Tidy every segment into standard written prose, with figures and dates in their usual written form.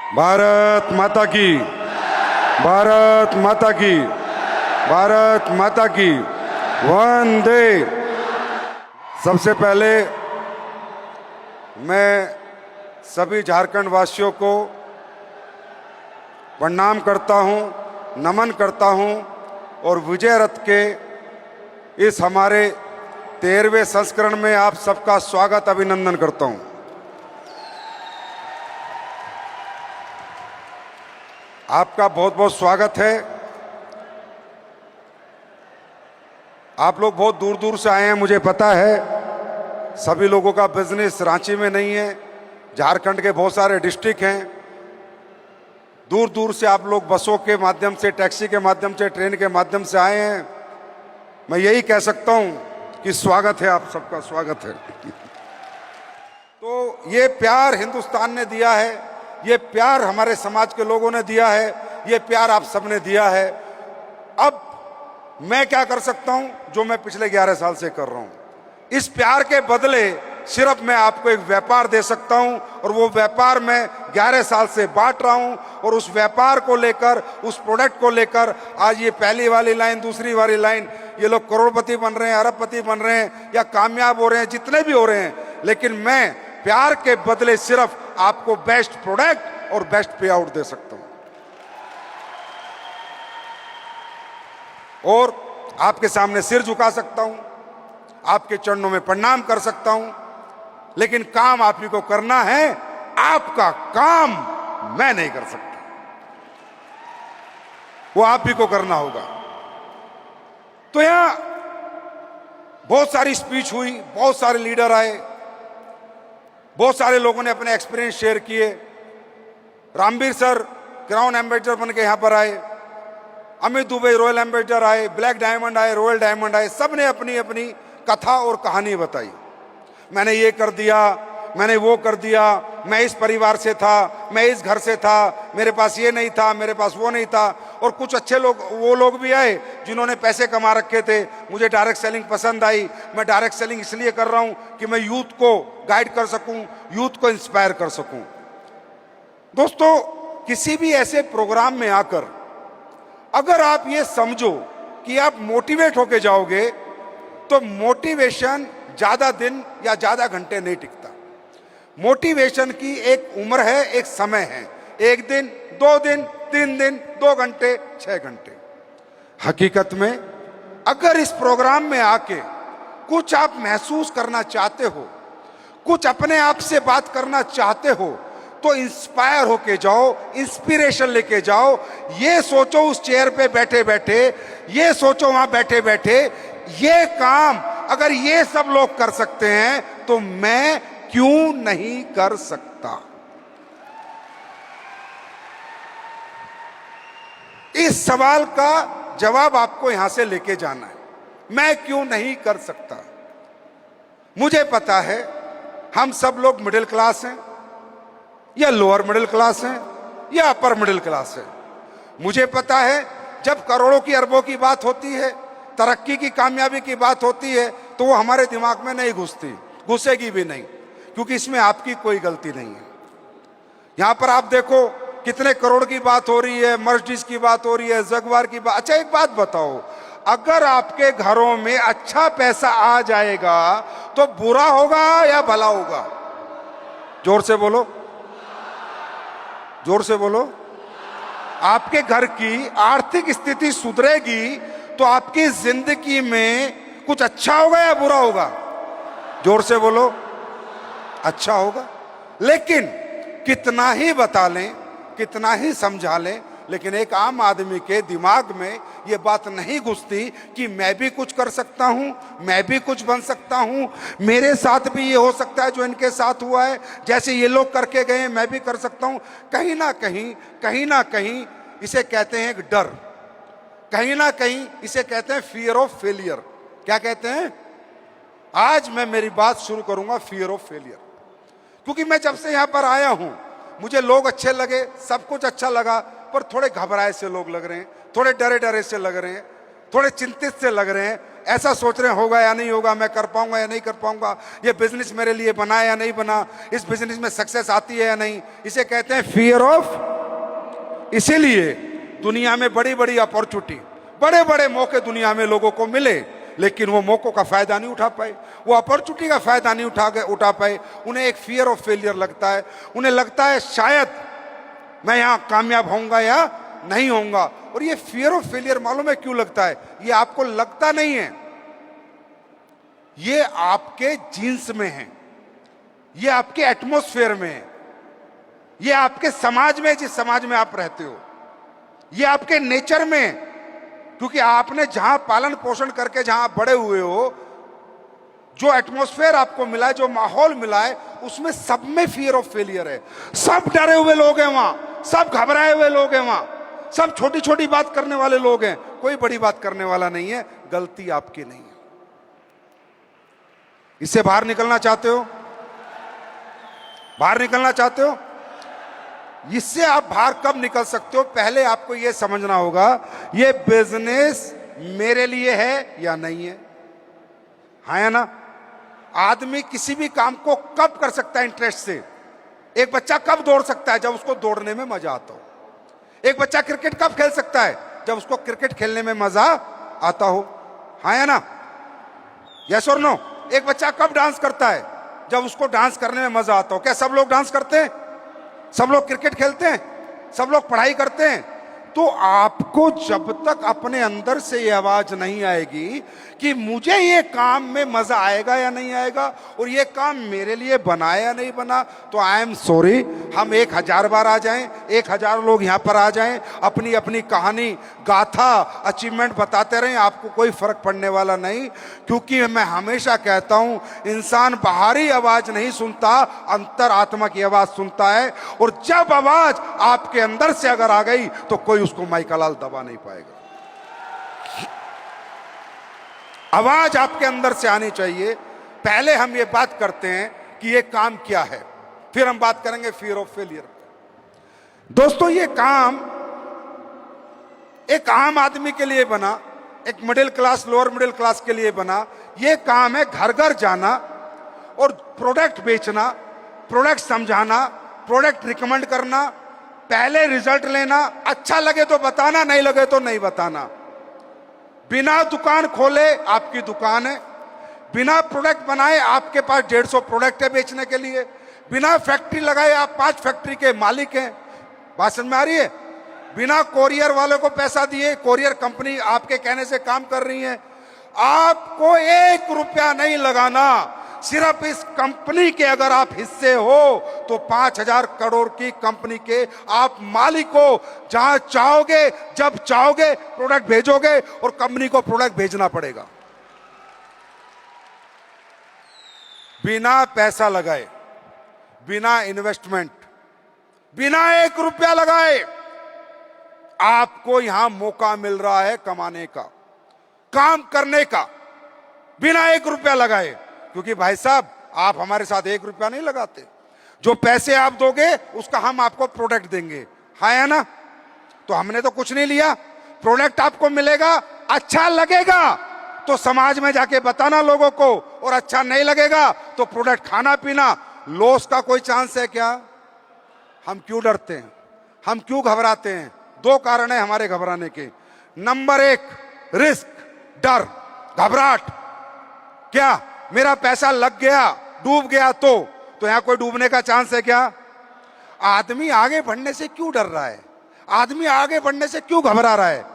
भारत माता की, भारत माता की, भारत माता की, वंदे। सबसे पहले मैं सभी झारखंड वासियों को प्रणाम करता हूं, नमन करता हूं और विजय रथ के इस हमारे 13वें संस्करण में आप सबका स्वागत अभिनंदन करता हूं। आपका बहुत बहुत स्वागत है। आप लोग बहुत दूर दूर से आए हैं, मुझे पता है। सभी लोगों का बिजनेस रांची में नहीं है, झारखंड के बहुत सारे डिस्ट्रिक्ट हैं। दूर दूर से आप लोग बसों के माध्यम से, टैक्सी के माध्यम से, ट्रेन के माध्यम से आए हैं। मैं यही कह सकता हूं कि स्वागत है, आप सबका स्वागत है। तो ये प्यार हिंदुस्तान ने दिया है, ये प्यार हमारे समाज के लोगों ने दिया है, ये प्यार आप सबने दिया है। अब मैं क्या कर सकता हूं जो मैं पिछले 11 साल से कर रहा हूं। इस प्यार के बदले सिर्फ मैं आपको एक व्यापार दे सकता हूं और वो व्यापार मैं 11 साल से बांट रहा हूं। और उस व्यापार को लेकर, उस प्रोडक्ट को लेकर आज ये पहली वाली लाइन, दूसरी वाली लाइन, ये लोग करोड़पति बन रहे हैं, अरबपति बन रहे हैं या कामयाब हो रहे हैं, जितने भी हो रहे हैं। लेकिन मैं प्यार के बदले सिर्फ आपको बेस्ट प्रोडक्ट और बेस्ट पे आउट दे सकता हूं और आपके सामने सिर झुका सकता हूं, आपके चरणों में प्रणाम कर सकता हूं। लेकिन काम आप ही को करना है, आपका काम मैं नहीं कर सकता, वो आप ही को करना होगा। तो यहां बहुत सारी स्पीच हुई, बहुत सारे लीडर आए, बहुत सारे लोगों ने अपने एक्सपीरियंस शेयर किए। रामवीर सर क्राउन एम्बेसडर बन के यहां पर आए, अमित दुबे रॉयल एम्बेसडर आए, ब्लैक डायमंड आए, रॉयल डायमंड आए। सबने अपनी अपनी कथा और कहानी बताई। मैंने ये कर दिया, मैंने वो कर दिया, मैं इस परिवार से था, मैं इस घर से था, मेरे पास ये नहीं था, मेरे पास वो नहीं था। और कुछ अच्छे लोग, वो लोग भी आए जिन्होंने पैसे कमा रखे थे। मुझे डायरेक्ट सेलिंग पसंद आई। मैं डायरेक्ट सेलिंग इसलिए कर रहा हूं कि मैं यूथ को गाइड कर सकूं, यूथ को इंस्पायर कर सकूं। दोस्तों, किसी भी ऐसे प्रोग्राम में आकर अगर आप ये समझो कि आप मोटिवेट होके जाओगे, तो मोटिवेशन ज्यादा दिन या ज्यादा घंटे नहीं टिकता। मोटिवेशन की एक उम्र है, एक समय है, 1 दिन, 2 दिन, 3 दिन, 2 घंटे, 6 घंटे। हकीकत में अगर इस प्रोग्राम में आके कुछ आप महसूस करना चाहते हो, कुछ अपने आप से बात करना चाहते हो, तो इंस्पायर होके जाओ, इंस्पिरेशन लेके जाओ। ये सोचो उस चेयर पे बैठे बैठे, ये सोचो वहां बैठे बैठे, ये काम अगर ये सब लोग कर सकते हैं तो मैं क्यों नहीं कर सकता। इस सवाल का जवाब आपको यहां से लेके जाना है, मैं क्यों नहीं कर सकता। मुझे पता है हम सब लोग मिडिल क्लास हैं या लोअर मिडिल क्लास हैं या अपर मिडिल क्लास है। मुझे पता है जब करोड़ों की, अरबों की बात होती है, तरक्की की, कामयाबी की बात होती है, तो वो हमारे दिमाग में नहीं घुसती, घुसेगी भी नहीं, क्योंकि इसमें आपकी कोई गलती नहीं है। यहां पर आप देखो कितने करोड़ की बात हो रही है, मर्सिडीज की बात हो रही है, जगुआर की बात। अच्छा, एक बात बताओ, अगर आपके घरों में अच्छा पैसा आ जाएगा तो बुरा होगा या भला होगा? जोर से बोलो, जोर से बोलो। आपके घर की आर्थिक स्थिति सुधरेगी तो आपकी जिंदगी में कुछ अच्छा होगा या बुरा होगा? जोर से बोलो, अच्छा होगा। लेकिन कितना ही बता लें, कितना ही समझा लें, लेकिन एक आम आदमी के दिमाग में यह बात नहीं घुसती कि मैं भी कुछ कर सकता हूं, मैं भी कुछ बन सकता हूं, मेरे साथ भी ये हो सकता है जो इनके साथ हुआ है, जैसे ये लोग करके गए मैं भी कर सकता हूं। कहीं ना कहीं इसे कहते हैं एक डर, कहीं ना कहीं इसे कहते हैं फियर ऑफ फेलियर। क्या कहते हैं? आज मैं मेरी बात शुरू करूंगा फियर ऑफ फेलियर, क्योंकि मैं जब से यहां पर आया हूं मुझे लोग अच्छे लगे, सब कुछ अच्छा लगा, पर थोड़े घबराए से लोग लग रहे हैं, थोड़े डरे डरे से लग रहे हैं, थोड़े चिंतित से लग रहे हैं। ऐसा सोच रहे हैं होगा या नहीं होगा, मैं कर पाऊंगा या नहीं कर पाऊंगा, ये बिजनेस मेरे लिए बना या नहीं बना, इस बिजनेस में सक्सेस आती है या नहीं। इसे कहते हैं फियर ऑफ। इसीलिए दुनिया में बड़ी बड़ी अपॉर्चुनिटी, बड़े बड़े मौके दुनिया में लोगों को मिले, लेकिन वो मौकों का फायदा नहीं उठा पाए, वो अपॉर्चुनिटी का फायदा नहीं उठा पाए। उन्हें एक फियर ऑफ फेलियर लगता है, उन्हें लगता है शायद मैं यहां कामयाब होऊंगा या नहीं होऊंगा। और ये फियर ऑफ फेलियर मालूम है क्यों लगता है? ये आपको लगता नहीं है, ये आपके जीन्स में है, ये आपके एटमॉस्फेयर में है, ये आपके समाज में, जिस समाज में आप रहते हो, ये आपके नेचर में है। क्योंकि आपने जहां पालन पोषण करके जहां आप बड़े हुए हो, जो एटमॉस्फेयर आपको मिला है, जो माहौल मिला है, उसमें सब में फियर ऑफ फेलियर है। सब डरे हुए लोग हैं वहां, सब घबराए हुए लोग हैं वहां, सब छोटी छोटी बात करने वाले लोग हैं, कोई बड़ी बात करने वाला नहीं है। गलती आपकी नहीं है। इससे बाहर निकलना चाहते हो? बाहर निकलना चाहते हो? इससे आप बाहर कब निकल सकते हो? पहले आपको यह समझना होगा ये बिजनेस मेरे लिए है या नहीं है। हाँ या ना? आदमी किसी भी काम को कब कर सकता है इंटरेस्ट से? एक बच्चा कब दौड़ सकता है? जब उसको दौड़ने में मजा आता हो। एक बच्चा क्रिकेट कब खेल सकता है? जब उसको क्रिकेट खेलने में मजा आता हो। हाँ या ना? यस और नो? एक बच्चा कब डांस करता है? जब उसको डांस करने में मजा आता हो। क्या सब लोग डांस करते हैं? सब लोग क्रिकेट खेलते हैं? सब लोग पढ़ाई करते हैं? तो आपको जब तक अपने अंदर से ये आवाज नहीं आएगी कि मुझे ये काम में मजा आएगा या नहीं आएगा, और ये काम मेरे लिए बना या नहीं बना, तो आई एम सॉरी, हम 1000 बार आ जाएं, 1000 लोग यहां पर आ जाएं, अपनी अपनी कहानी, गाथा, अचीवमेंट बताते रहें, आपको कोई फर्क पड़ने वाला नहीं। क्योंकि मैं हमेशा कहता हूं, इंसान बाहरी आवाज नहीं सुनता, अंतर आत्मा की आवाज सुनता है। और जब आवाज आपके अंदर से अगर आ गई तो कोई उसको माइकालाल दबा नहीं पाएगा। आवाज आपके अंदर से आनी चाहिए। पहले हम ये बात करते हैं कि ये काम क्या है, फिर हम बात करेंगे फियर ऑफ फेलियर। दोस्तों, ये काम एक आम आदमी के लिए बना, एक middle class, lower middle class के लिए बना। ये काम है घर घर जाना और प्रोडक्ट बेचना, प्रोडक्ट समझाना, प्रोडक्ट रिकमेंड करना, पहले रिजल्ट लेना, अच्छा लगे तो बताना, नहीं लगे तो नहीं बताना। बिना दुकान खोले आपकी दुकान है, बिना प्रोडक्ट बनाए आपके पास 150 प्रोडक्ट है बेचने के लिए, बिना फैक्ट्री लगाए आप 5 फैक्ट्री के मालिक हैं। बात समझ में आ रही है? बिना कोरियर वालों को पैसा दिए कोरियर कंपनी आपके कहने से काम कर रही है। आपको 1 रुपया नहीं लगाना। सिर्फ इस कंपनी के अगर आप हिस्से हो तो 5000 करोड़ की कंपनी के आप मालिक हो। जहां चाहोगे, जब चाहोगे प्रोडक्ट भेजोगे, और कंपनी को प्रोडक्ट भेजना पड़ेगा बिना पैसा लगाए, बिना इन्वेस्टमेंट, बिना 1 रुपया लगाए। आपको यहां मौका मिल रहा है कमाने का, काम करने का, बिना 1 रुपया लगाए। क्योंकि भाई साहब, आप हमारे साथ 1 रुपया नहीं लगाते। जो पैसे आप दोगे उसका हम आपको प्रोडक्ट देंगे। हाँ या ना? तो हमने तो कुछ नहीं लिया, प्रोडक्ट आपको मिलेगा, अच्छा लगेगा तो समाज में जाके बताना लोगों को, और अच्छा नहीं लगेगा तो प्रोडक्ट खाना पीना। लॉस का कोई चांस है क्या? हम क्यों डरते हैं? हम क्यों घबराते हैं? 2 कारण है हमारे घबराने के। नंबर 1, रिस्क, डर, घबराहट। क्या मेरा पैसा लग गया, डूब गया तो यहां कोई डूबने का चांस है क्या? आदमी आगे बढ़ने से क्यों डर रहा है? आदमी आगे बढ़ने से क्यों घबरा रहा है?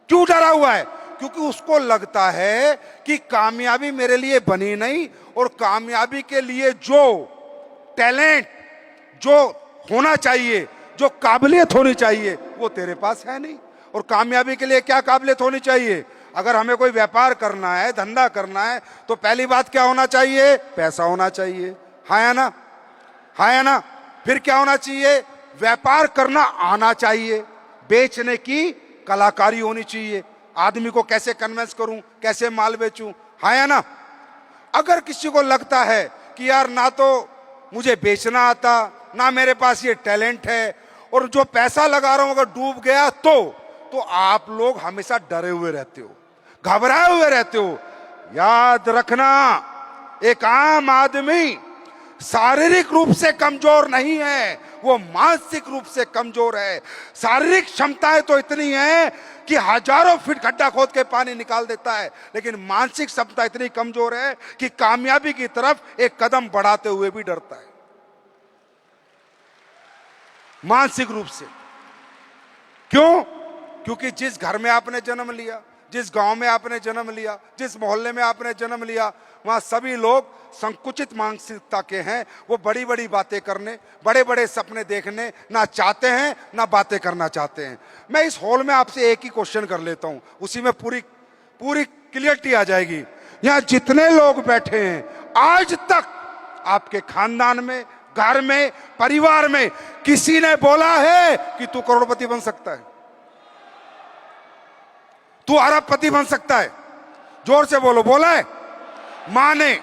क्यों डरा हुआ है? क्योंकि उसको लगता है कि कामयाबी मेरे लिए बनी नहीं, और कामयाबी के लिए जो टैलेंट, जो होना चाहिए, जो काबिलियत होनी चाहिए, वो तेरे पास है नहीं। और कामयाबी के लिए क्या काबिलियत होनी चाहिए? अगर हमें कोई व्यापार करना है, धंधा करना है, तो पहली बात क्या होना चाहिए? पैसा होना चाहिए। हाँ या ना? हाँ या ना? फिर क्या होना चाहिए? व्यापार करना आना चाहिए, बेचने की कलाकारी होनी चाहिए। आदमी को कैसे कन्विंस करूं, कैसे माल बेचूं। हाँ या ना? अगर किसी को लगता है कि यार ना तो मुझे बेचना आता, ना मेरे पास ये टैलेंट है, और जो पैसा लगा रहा हूं अगर डूब गया तो आप लोग हमेशा डरे हुए रहते हो, घबराए हुए रहते हो। याद रखना, एक आम आदमी शारीरिक रूप से कमजोर नहीं है, वो मानसिक रूप से कमजोर है। शारीरिक क्षमताएं तो इतनी है कि हजारों फीट गड्ढा खोद के पानी निकाल देता है, लेकिन मानसिक क्षमता इतनी कमजोर है कि कामयाबी की तरफ एक कदम बढ़ाते हुए भी डरता है, मानसिक रूप से। क्यों? क्योंकि जिस घर में आपने जन्म लिया, जिस गांव में आपने जन्म लिया, जिस मोहल्ले में आपने जन्म लिया, वहां सभी लोग संकुचित मानसिकता के हैं। वो बड़ी बड़ी बातें करने, बड़े बड़े सपने देखने ना चाहते हैं, ना बातें करना चाहते हैं। मैं इस हॉल में आपसे एक ही क्वेश्चन कर लेता हूं, उसी में पूरी क्लियरिटी आ जाएगी। यहां जितने लोग बैठे हैं, आज तक आपके खानदान में, घर में, परिवार में किसी ने बोला है कि तू करोड़पति बन सकता है, तू अरबपति बन सकता है? जोर से बोलो, बोला है? मां ने,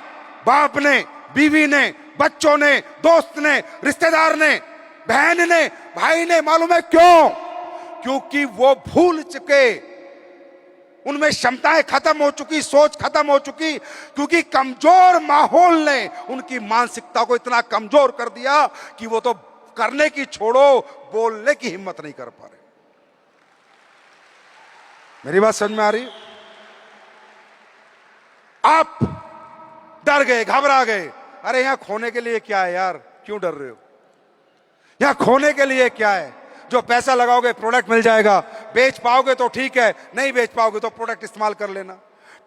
बाप ने, बीवी ने, बच्चों ने, दोस्त ने, रिश्तेदार ने, बहन ने, भाई ने? मालूम है क्यों? क्योंकि वो भूल चुके, उनमें क्षमताएं खत्म हो चुकी, सोच खत्म हो चुकी, क्योंकि कमजोर माहौल ने उनकी मानसिकता को इतना कमजोर कर दिया कि वो तो करने की छोड़ो, बोलने की हिम्मत नहीं कर पा रहे। मेरी बात समझ में आ रही? आप डर गए, घबरा गए। अरे यहां खोने के लिए क्या है यार, क्यों डर रहे हो? यहां खोने के लिए क्या है? जो पैसा लगाओगे प्रोडक्ट मिल जाएगा, बेच पाओगे तो ठीक है, नहीं बेच पाओगे तो प्रोडक्ट इस्तेमाल कर लेना।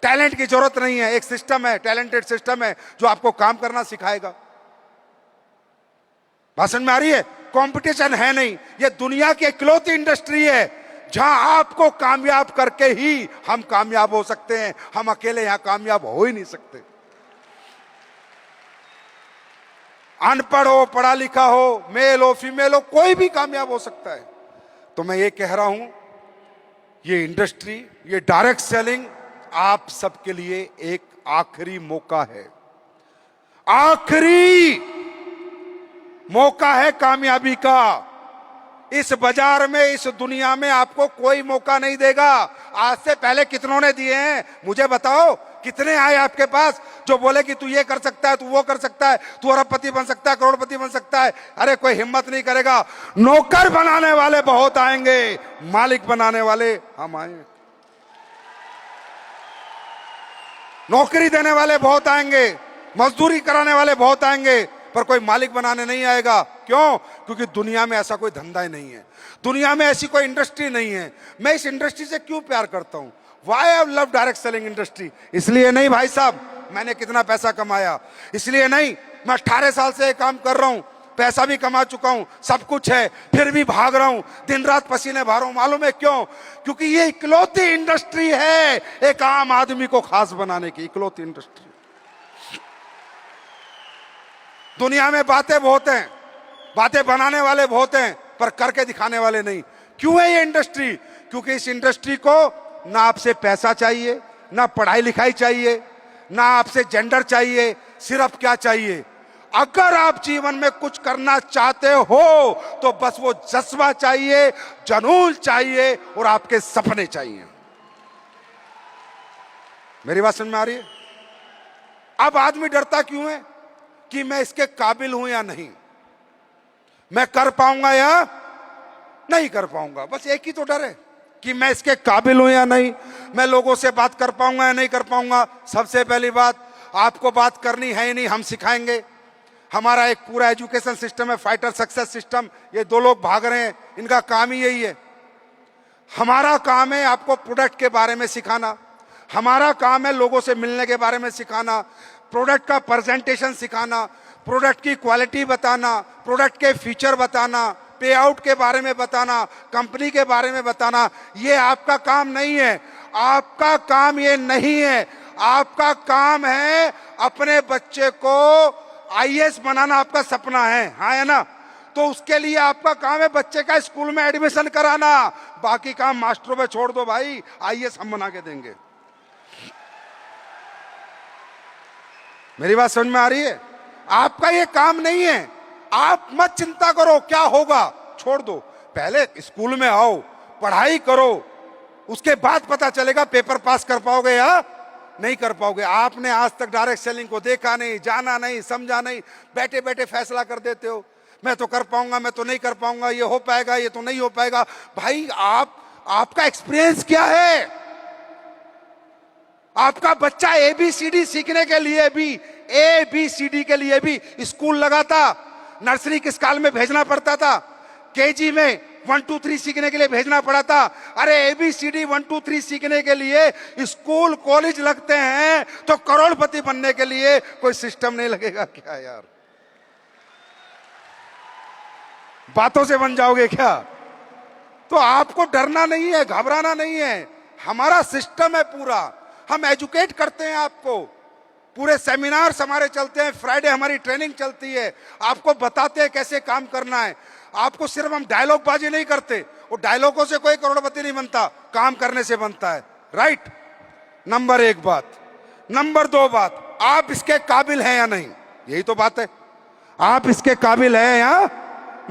टैलेंट की जरूरत नहीं है, एक सिस्टम है, टैलेंटेड सिस्टम है जो आपको काम करना सिखाएगा। भाषण में आ रही है? कंपटीशन है नहीं, ये दुनिया की इकलौती इंडस्ट्री है जहां आपको कामयाब करके ही हम कामयाब हो सकते हैं। हम अकेले यहां कामयाब हो ही नहीं सकते। अनपढ़ हो, पढ़ा लिखा हो, मेल हो, फीमेल हो, कोई भी कामयाब हो सकता है। तो मैं ये कह रहा हूं, ये इंडस्ट्री, ये डायरेक्ट सेलिंग आप सबके लिए एक आखिरी मौका है, आखिरी मौका है कामयाबी का। इस बाजार में, इस दुनिया में आपको कोई मौका नहीं देगा। आज से पहले कितनों ने दिए हैं? मुझे बताओ, कितने आए आपके पास जो बोले कि तू ये कर सकता है, तू वो कर सकता है, तू अरबपति बन सकता है, करोड़पति बन सकता है? अरे कोई हिम्मत नहीं करेगा। नौकर बनाने वाले बहुत आएंगे, मालिक बनाने वाले हम आएंगे। नौकरी देने वाले बहुत आएंगे, मजदूरी कराने वाले बहुत आएंगे, पर कोई मालिक बनाने नहीं आएगा। क्यों? क्योंकि दुनिया में ऐसा कोई धंधा ही नहीं है, दुनिया में ऐसी कोई इंडस्ट्री नहीं है। मैं इस इंडस्ट्री से क्यों प्यार करता हूं? Why I love direct selling industry? इसलिए नहीं भाई साहब मैंने कितना पैसा कमाया, इसलिए नहीं, मैं 18 साल से काम कर रहा हूं, पैसा भी कमा चुका हूं, सब कुछ है, फिर भी भाग रहा हूं, दिन रात पसीने बहा रहा हूं। मालूम है क्यों? क्योंकि ये इकलौती इंडस्ट्री है एक आम आदमी को खास बनाने की, इकलौती इंडस्ट्री। दुनिया में बातें बहुत हैं, बातें बनाने वाले बहुत हैं, पर करके दिखाने वाले नहीं। क्यों है ये इंडस्ट्री? क्योंकि इस इंडस्ट्री को ना आपसे पैसा चाहिए, ना पढ़ाई लिखाई चाहिए, ना आपसे जेंडर चाहिए, सिर्फ क्या चाहिए? अगर आप जीवन में कुछ करना चाहते हो तो बस वो जज्बा चाहिए, जुनून चाहिए और आपके सपने चाहिए। मेरी बात समझ में आ रही है? अब आदमी डरता क्यों है कि मैं इसके काबिल हूं या नहीं, मैं कर पाऊंगा या नहीं कर पाऊंगा। बस एक ही तो डर है कि मैं इसके काबिल हूं या नहीं, मैं लोगों से बात कर पाऊंगा या नहीं कर पाऊंगा। सबसे पहली बात, आपको बात करनी है ही नहीं, हम सिखाएंगे। हमारा एक पूरा एजुकेशन सिस्टम है, फाइटर सक्सेस सिस्टम। ये 2 लोग भाग रहे हैं, इनका काम ही यही है। हमारा काम है आपको प्रोडक्ट के बारे में सिखाना, हमारा काम है लोगों से मिलने के बारे में सिखाना, प्रोडक्ट का प्रेजेंटेशन सिखाना, प्रोडक्ट की क्वालिटी बताना, प्रोडक्ट के फीचर बताना, पे आउट के बारे में बताना, कंपनी के बारे में बताना। ये आपका काम नहीं है, आपका काम ये नहीं है। आपका काम है अपने बच्चे को आईएएस बनाना, आपका सपना है, हाँ है ना? तो उसके लिए आपका काम है बच्चे का स्कूल में एडमिशन कराना। बाकी काम मास्टरों पे छोड़ दो भाई, आईएएस हम बना के देंगे। मेरी बात समझ में आ रही है? आपका ये काम नहीं है। आप मत चिंता करो क्या होगा, छोड़ दो। पहले स्कूल में आओ, पढ़ाई करो, उसके बाद पता चलेगा पेपर पास कर पाओगे या नहीं कर पाओगे। आपने आज तक डायरेक्ट सेलिंग को देखा नहीं, जाना नहीं, समझा नहीं, बैठे बैठे फैसला कर देते हो, मैं तो कर पाऊंगा, मैं तो नहीं कर पाऊंगा, ये हो पाएगा, ये तो नहीं हो पाएगा। भाई आपका एक्सपीरियंस क्या है? आपका बच्चा ABCD सीखने के लिए भी, ABCD के लिए भी स्कूल लगा था, नर्सरी किस काल में भेजना पड़ता था, KG में 1 2 3 सीखने के लिए भेजना पड़ा था। अरे ABCD 1 2 3 सीखने के लिए स्कूल कॉलेज लगते हैं, तो करोड़पति बनने के लिए कोई सिस्टम नहीं लगेगा क्या यार? बातों से बन जाओगे क्या? तो आपको डरना नहीं है, घबराना नहीं है। हमारा सिस्टम है पूरा, हम एजुकेट करते हैं आपको, पूरे सेमिनार्स हमारे चलते हैं, फ्राइडे हमारी ट्रेनिंग चलती है, आपको बताते हैं कैसे काम करना है। आपको सिर्फ हम डायलॉग बाजी नहीं करते, वो डायलॉगों से कोई करोड़पति नहीं बनता, काम करने से बनता है। राइट, नंबर 1 बात। नंबर 2 बात, आप इसके काबिल हैं या नहीं, यही तो बात है। आप इसके काबिल हैं या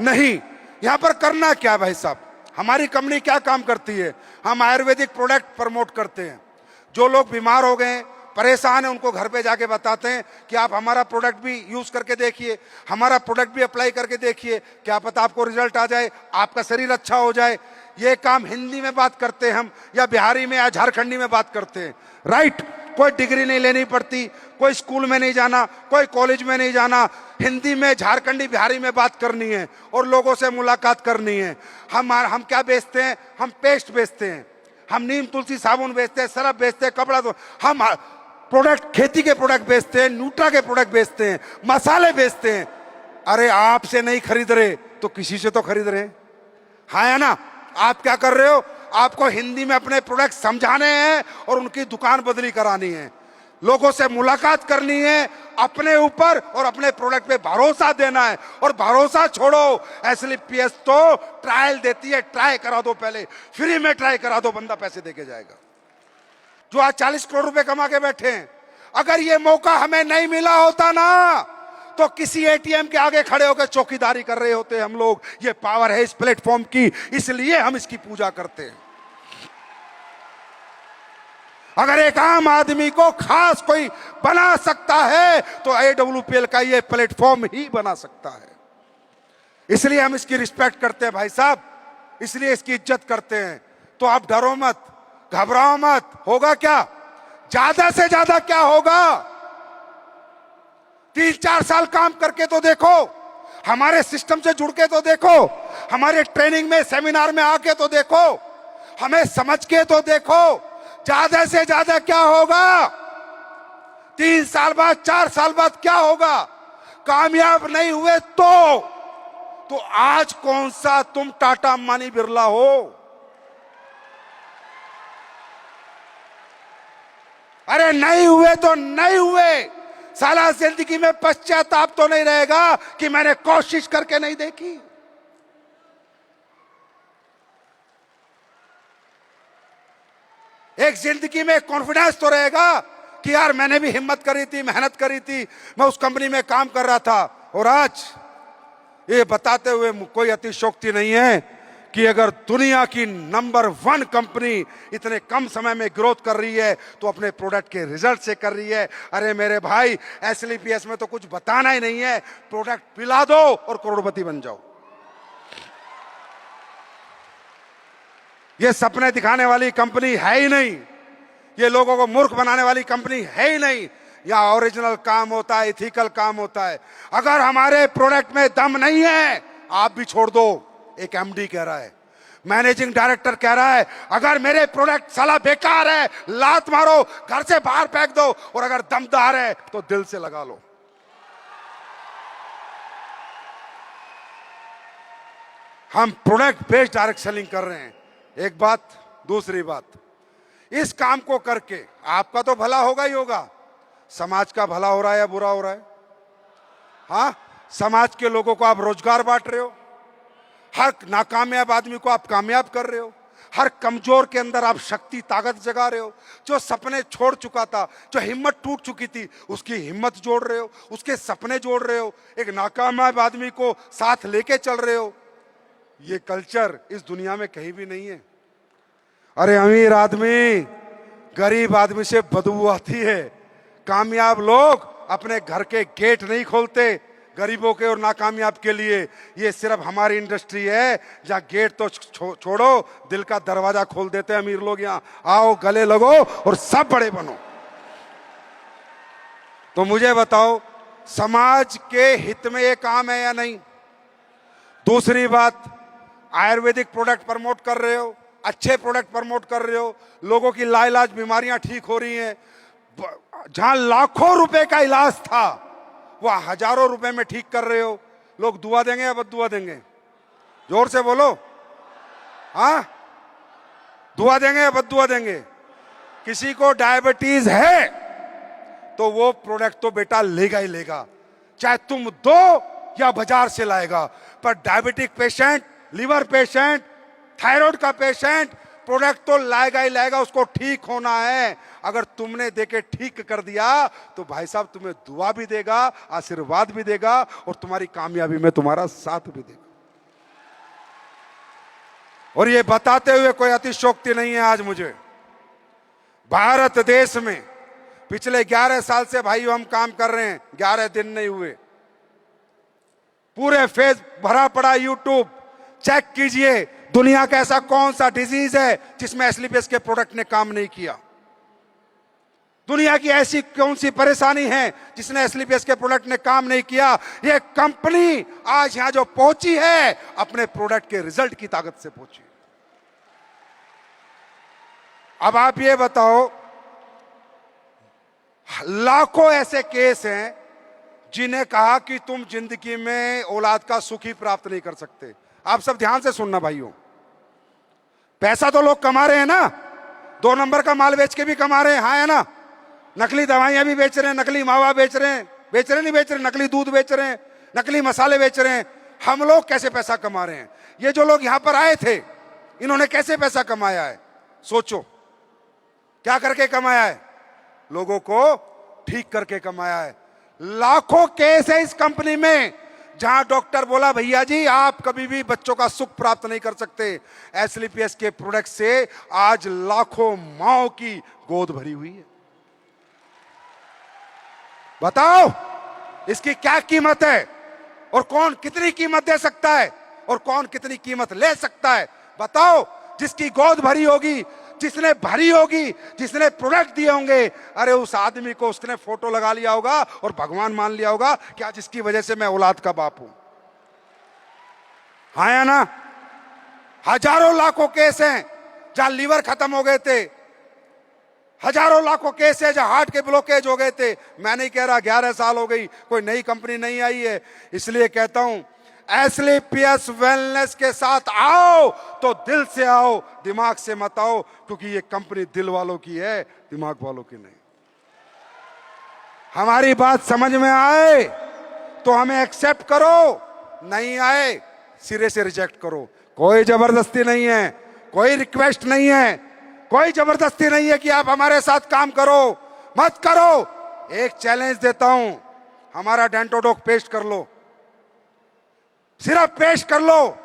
नहीं। यहां पर करना क्या है भाई साहब? हमारी कंपनी क्या काम करती है? हम आयुर्वेदिक प्रोडक्ट प्रमोट करते हैं। जो लोग बीमार हो गए, परेशान है, उनको घर पे जाके बताते हैं कि आप हमारा प्रोडक्ट भी यूज करके देखिए, हमारा प्रोडक्ट भी अप्लाई करके देखिए, क्या पता आपको रिजल्ट आ जाए, आपका शरीर अच्छा हो जाए। ये काम हिंदी में बात करते हैं हम, या बिहारी में या झारखंडी में बात करते हैं। राइट, कोई डिग्री नहीं लेनी पड़ती, कोई स्कूल में नहीं जाना, कोई कॉलेज में नहीं जाना, हिंदी में, झारखंडी, बिहारी में बात करनी है और लोगों से मुलाकात करनी है। हम क्या बेचते हैं? हम पेस्ट बेचते हैं, हम नीम तुलसी साबुन बेचते हैं, सरफ बेचते हैं, कपड़ा तो हम प्रोडक्ट, खेती के प्रोडक्ट बेचते हैं, न्यूट्रा के प्रोडक्ट बेचते हैं, मसाले बेचते हैं। अरे आपसे नहीं खरीद रहे तो किसी से तो खरीद रहे हैं, हाँ या ना? आप क्या कर रहे हो? आपको हिंदी में अपने प्रोडक्ट समझाने हैं और उनकी दुकान बदली करानी है, लोगों से मुलाकात करनी है, अपने ऊपर और अपने प्रोडक्ट पे भरोसा देना है। और भरोसा छोड़ो, SLPS तो ट्रायल देती है, ट्राई करा दो, पहले फ्री में ट्राई करा दो, बंदा पैसे देके जाएगा। जो आज 40 करोड़ रुपए कमा के बैठे हैं, अगर ये मौका हमें नहीं मिला होता ना, तो किसी ATM के आगे खड़े होकर चौकीदारी कर रहे होते हम लोग। ये पावर है इस प्लेटफॉर्म की, इसलिए हम इसकी पूजा करते हैं। अगर एक आम आदमी को खास कोई बना सकता है तो AWPL का ये प्लेटफॉर्म ही बना सकता है। इसलिए हम इसकी रिस्पेक्ट करते हैं भाई साहब, इसलिए इसकी इज्जत करते हैं। तो आप डरो मत, घबराओ मत। होगा क्या? ज्यादा से ज्यादा क्या होगा? 3-4 साल काम करके तो देखो, हमारे सिस्टम से जुड़ के तो देखो, हमारे ट्रेनिंग में, सेमिनार में आके तो देखो, हमें समझ के तो देखो। ज्यादा से ज्यादा क्या होगा? 3 साल बाद, 4 साल बाद क्या होगा? कामयाब नहीं हुए तो आज कौन सा तुम टाटा, अंबानी, बिरला हो? अरे नहीं हुए तो नहीं हुए, साला जिंदगी में पश्चाताप तो नहीं रहेगा कि मैंने कोशिश करके नहीं देखी। एक जिंदगी में कॉन्फिडेंस तो रहेगा कि यार मैंने भी हिम्मत करी थी, मेहनत करी थी, मैं उस कंपनी में काम कर रहा था। और आज ये बताते हुए कोई अतिशयोक्ति नहीं है कि अगर दुनिया की नंबर 1 कंपनी इतने कम समय में ग्रोथ कर रही है तो अपने प्रोडक्ट के रिजल्ट से कर रही है। अरे मेरे भाई, SLPS में तो कुछ बताना ही नहीं है, प्रोडक्ट पिला दो और करोड़पति बन जाओ। ये सपने दिखाने वाली कंपनी है ही नहीं, ये लोगों को मूर्ख बनाने वाली कंपनी है ही नहीं। यहाँ ओरिजिनल काम होता है, इथिकल काम होता है। अगर हमारे प्रोडक्ट में दम नहीं है, आप भी छोड़ दो। एक MD कह रहा है, मैनेजिंग डायरेक्टर कह रहा है, अगर मेरे प्रोडक्ट साला बेकार है, लात मारो, घर से बाहर फेंक दो, और अगर दमदार है तो दिल से लगा लो। हम प्रोडक्ट बेस्ड डायरेक्ट सेलिंग कर रहे हैं, एक बात। दूसरी बात, इस काम को करके आपका तो भला होगा ही होगा, समाज का भला हो रहा है या बुरा हो रहा है? हाँ, समाज के लोगों को आप रोजगार बांट रहे हो, हर नाकामयाब आदमी को आप कामयाब कर रहे हो, हर कमजोर के अंदर आप शक्ति, ताकत जगा रहे हो। जो सपने छोड़ चुका था, जो हिम्मत टूट चुकी थी, उसकी हिम्मत जोड़ रहे हो, उसके सपने जोड़ रहे हो, एक नाकामयाब आदमी को साथ लेके चल रहे हो। ये कल्चर इस दुनिया में कहीं भी नहीं है। अरे अमीर आदमी गरीब आदमी से बदबू आती है। कामयाब लोग अपने घर के गेट नहीं खोलते गरीबों के और नाकामयाब के लिए। ये सिर्फ हमारी इंडस्ट्री है जहां गेट तो छोड़ो, दिल का दरवाजा खोल देते हैं अमीर लोग। यहां आओ, गले लगो और सब बड़े बनो। तो मुझे बताओ, समाज के हित में ये काम है या नहीं? दूसरी बात, आयुर्वेदिक प्रोडक्ट प्रमोट कर रहे हो, अच्छे प्रोडक्ट प्रमोट कर रहे हो, लोगों की लाइलाज बीमारियां ठीक हो रही हैं। जहां लाखों रुपए का इलाज था वह हजारों रुपए में ठीक कर रहे हो। लोग दुआ देंगे या बद्दुआ देंगे? जोर से बोलो। हाँ, दुआ देंगे या बद्दुआ देंगे? किसी को डायबिटीज है तो वो प्रोडक्ट तो बेटा लेगा ही लेगा, चाहे तुम दो या बाजार से लाएगा। पर diabetic patient, liver patient, thyroid का पेशेंट प्रोडक्ट तो लाएगा ही लाएगा, उसको ठीक होना है। अगर तुमने देके ठीक कर दिया तो भाई साहब तुम्हें दुआ भी देगा, आशीर्वाद भी देगा और तुम्हारी कामयाबी में तुम्हारा साथ भी देगा। और ये बताते हुए कोई अतिशयोक्ति नहीं है। आज मुझे भारत देश में पिछले 11 साल से भाइयों हम काम कर रहे हैं, 11 दिन नहीं हुए। पूरे फेस भरा पड़ा यूट्यूब, चेक कीजिए दुनिया का ऐसा कौन सा डिजीज है जिसमें एस्क्लेपियस के प्रोडक्ट ने काम नहीं किया। दुनिया की ऐसी कौन सी परेशानी है जिसने एस्क्लेपियस के प्रोडक्ट ने काम नहीं किया। ये कंपनी आज यहां जो पहुंची है अपने प्रोडक्ट के रिजल्ट की ताकत से पहुंची। अब आप ये बताओ, लाखों ऐसे केस हैं जिन्हें कहा कि तुम जिंदगी में औलाद का सुख ही प्राप्त नहीं कर सकते। आप सब ध्यान से सुनना भाइयों, पैसा तो लोग कमा रहे हैं ना, 2 नंबर का माल बेच के भी कमा रहे हैं, हाँ है ना। नकली दवाइयां भी बेच रहे हैं, नकली मावा बेच रहे हैं, नहीं बेच रहे, नकली दूध बेच रहे हैं, नकली मसाले बेच रहे हैं। हम लोग कैसे पैसा कमा रहे हैं? ये जो लोग यहां पर आए थे इन्होंने कैसे पैसा कमाया है? सोचो, क्या करके कमाया है? लोगों को ठीक करके कमाया है। लाखों केस है इस कंपनी में जहां डॉक्टर बोला भैया जी आप कभी भी बच्चों का सुख प्राप्त नहीं कर सकते। एस्क्लेपियस के प्रोडक्ट से आज लाखों माओं की गोद भरी हुई है। बताओ इसकी क्या कीमत है और कौन कितनी कीमत दे सकता है और कौन कितनी कीमत ले सकता है? बताओ। जिसकी गोद भरी होगी, जिसने भरी होगी, जिसने प्रोडक्ट दिए होंगे, अरे उस आदमी को उसने फोटो लगा लिया होगा और भगवान मान लिया होगा क्या जिसकी वजह से मैं औलाद का बाप हूं। हाँ या ना? हजारों लाखों केस हैं जहां लीवर खत्म हो गए थे, हजारों लाखों केस है जहां हार्ट के ब्लॉकेज हो गए थे। मैं नहीं कह रहा 11 साल हो गई, कोई नई कंपनी नहीं आई है। इसलिए कहता हूं एस्क्लेपियस वेलनेस के साथ आओ तो दिल से आओ, दिमाग से मत आओ, क्योंकि ये कंपनी दिल वालों की है, दिमाग वालों की नहीं। हमारी बात समझ में आए तो हमें एक्सेप्ट करो, नहीं आए सिरे से रिजेक्ट करो। कोई जबरदस्ती नहीं है, कोई रिक्वेस्ट नहीं है, कोई जबरदस्ती नहीं है कि आप हमारे साथ काम करो, मत करो। एक चैलेंज देता हूं, हमारा डेंटोडॉक पेस्ट कर लो, सिर्फ पेश कर लो,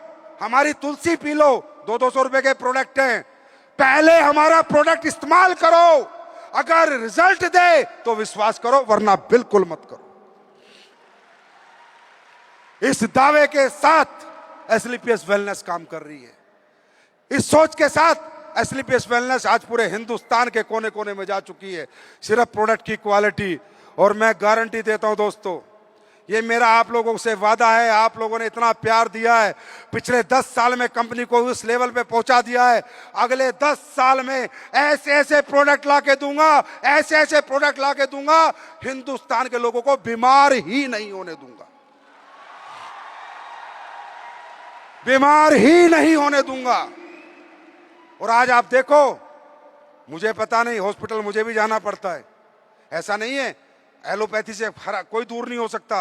हमारी तुलसी पी लो। 200-200 रुपए के प्रोडक्ट हैं, पहले हमारा प्रोडक्ट इस्तेमाल करो। अगर रिजल्ट दे तो विश्वास करो, वरना बिल्कुल मत करो। इस दावे के साथ एस्क्लेपियस वेलनेस काम कर रही है। इस सोच के साथ एस्क्लेपियस वेलनेस आज पूरे हिंदुस्तान के कोने कोने में जा चुकी है, सिर्फ प्रोडक्ट की क्वालिटी। और मैं गारंटी देता हूं दोस्तों, ये मेरा आप लोगों से वादा है, आप लोगों ने इतना प्यार दिया है, पिछले 10 साल में कंपनी को उस लेवल पे पहुंचा दिया है। अगले 10 साल में ऐसे ऐसे प्रोडक्ट लाके दूंगा, ऐसे ऐसे प्रोडक्ट लाके दूंगा, हिंदुस्तान के लोगों को बीमार ही नहीं होने दूंगा, बीमार ही नहीं होने दूंगा। और आज आप देखो, मुझे पता नहीं, हॉस्पिटल मुझे भी जाना पड़ता है, ऐसा नहीं है एलोपैथी से कोई दूर नहीं हो सकता,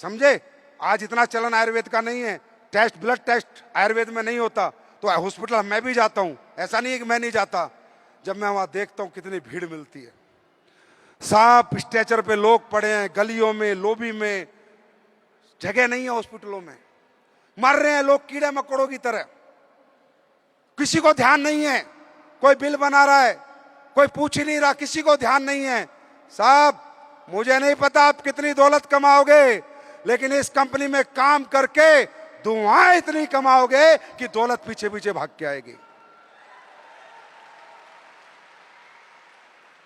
समझे। आज इतना चलन आयुर्वेद का नहीं है, टेस्ट ब्लड टेस्ट आयुर्वेद में नहीं होता, तो हॉस्पिटल मैं भी जाता हूं, ऐसा नहीं है कि मैं नहीं जाता। जब मैं वहां देखता हूं कितनी भीड़ मिलती है, सांप स्ट्रेचर पे लोग पड़े हैं, गलियों में लोबी में जगह नहीं है, हॉस्पिटलों में मर रहे हैं लोग कीड़े मकोड़ों की तरह, किसी को ध्यान नहीं है। कोई बिल बना रहा है, कोई पूछ ही नहीं रहा, किसी को ध्यान नहीं है। साहब मुझे नहीं पता आप कितनी दौलत कमाओगे, लेकिन इस कंपनी में काम करके धुआं इतनी कमाओगे कि दौलत पीछे पीछे भाग के आएगी।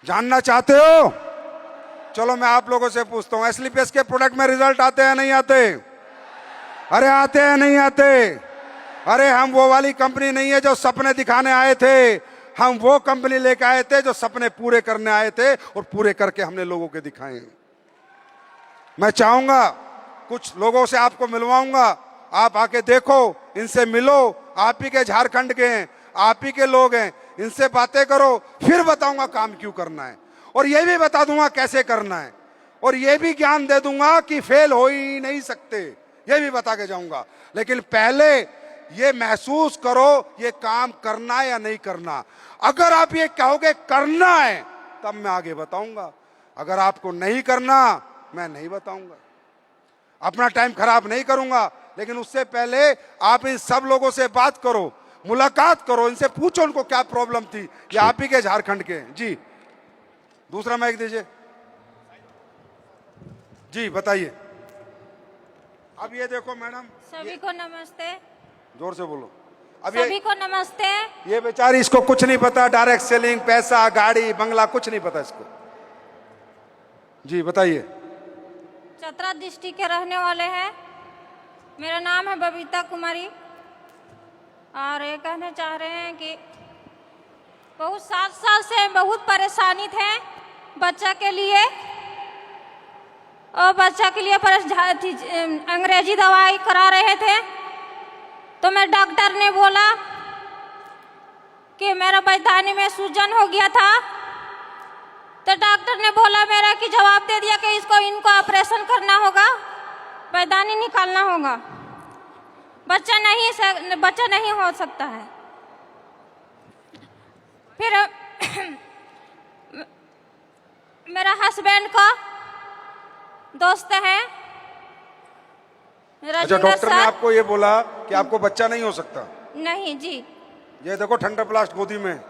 जानना चाहते हो? चलो मैं आप लोगों से पूछता हूं, एसलीपीएस के प्रोडक्ट में रिजल्ट आते हैं नहीं आते? अरे आते हैं नहीं आते? अरे हम वो वाली कंपनी नहीं है जो सपने दिखाने आए थे, हम वो कंपनी लेकर आए थे जो सपने पूरे करने आए थे और पूरे करके हमने लोगों के दिखाए। मैं चाहूंगा कुछ लोगों से आपको मिलवाऊंगा, आप आके देखो, इनसे मिलो, आप ही के झारखंड के हैं, आप ही के लोग हैं, इनसे बातें करो, फिर बताऊंगा काम क्यों करना है और ये भी बता दूंगा कैसे करना है और ये भी ज्ञान दे दूंगा कि फेल हो ही नहीं सकते, ये भी बता के जाऊंगा। लेकिन पहले ये महसूस करो ये काम करना है या नहीं करना। अगर आप ये कहोगे करना है तब मैं आगे बताऊंगा, अगर आपको नहीं करना मैं नहीं बताऊंगा। अपना टाइम खराब नहीं करूंगा, लेकिन उससे पहले आप इन सब लोगों से बात करो, मुलाकात करो, इनसे पूछो उनको क्या प्रॉब्लम थी। ये आप ही के झारखंड के जी। दूसरा माइक दीजिए जी, बताइए। अब ये देखो मैडम, सभी को नमस्ते। जोर से बोलो। अब सभी को नमस्ते। ये बेचारी, इसको कुछ नहीं पता, डायरेक्ट सेलिंग, पैसा, गाड़ी, बंगला कुछ नहीं पता इसको। जी बताइए। चतरा डिस्ट्रिक्ट के रहने वाले हैं, मेरा नाम है बबीता कुमारी और ये कहना चाह रहे हैं कि बहुत 7 साल से बहुत परेशानी थे बच्चा के लिए, और बच्चा के लिए अंग्रेजी दवाई करा रहे थे। तो मैं डॉक्टर ने बोला कि मेरा पैदानी में सूजन हो गया था, तो डॉक्टर ने बोला मेरा कि जवाब दे दिया कि इनको ऑपरेशन करना होगा, पैदानी निकालना होगा, बच्चा नहीं हो सकता है। फिर मेरा हस्बैंड का दोस्त है अच्छा, डॉक्टर ने आपको ये बोला कि आपको बच्चा नहीं हो सकता? नहीं जी। ये देखो ठंडा प्लास्ट गोदी में।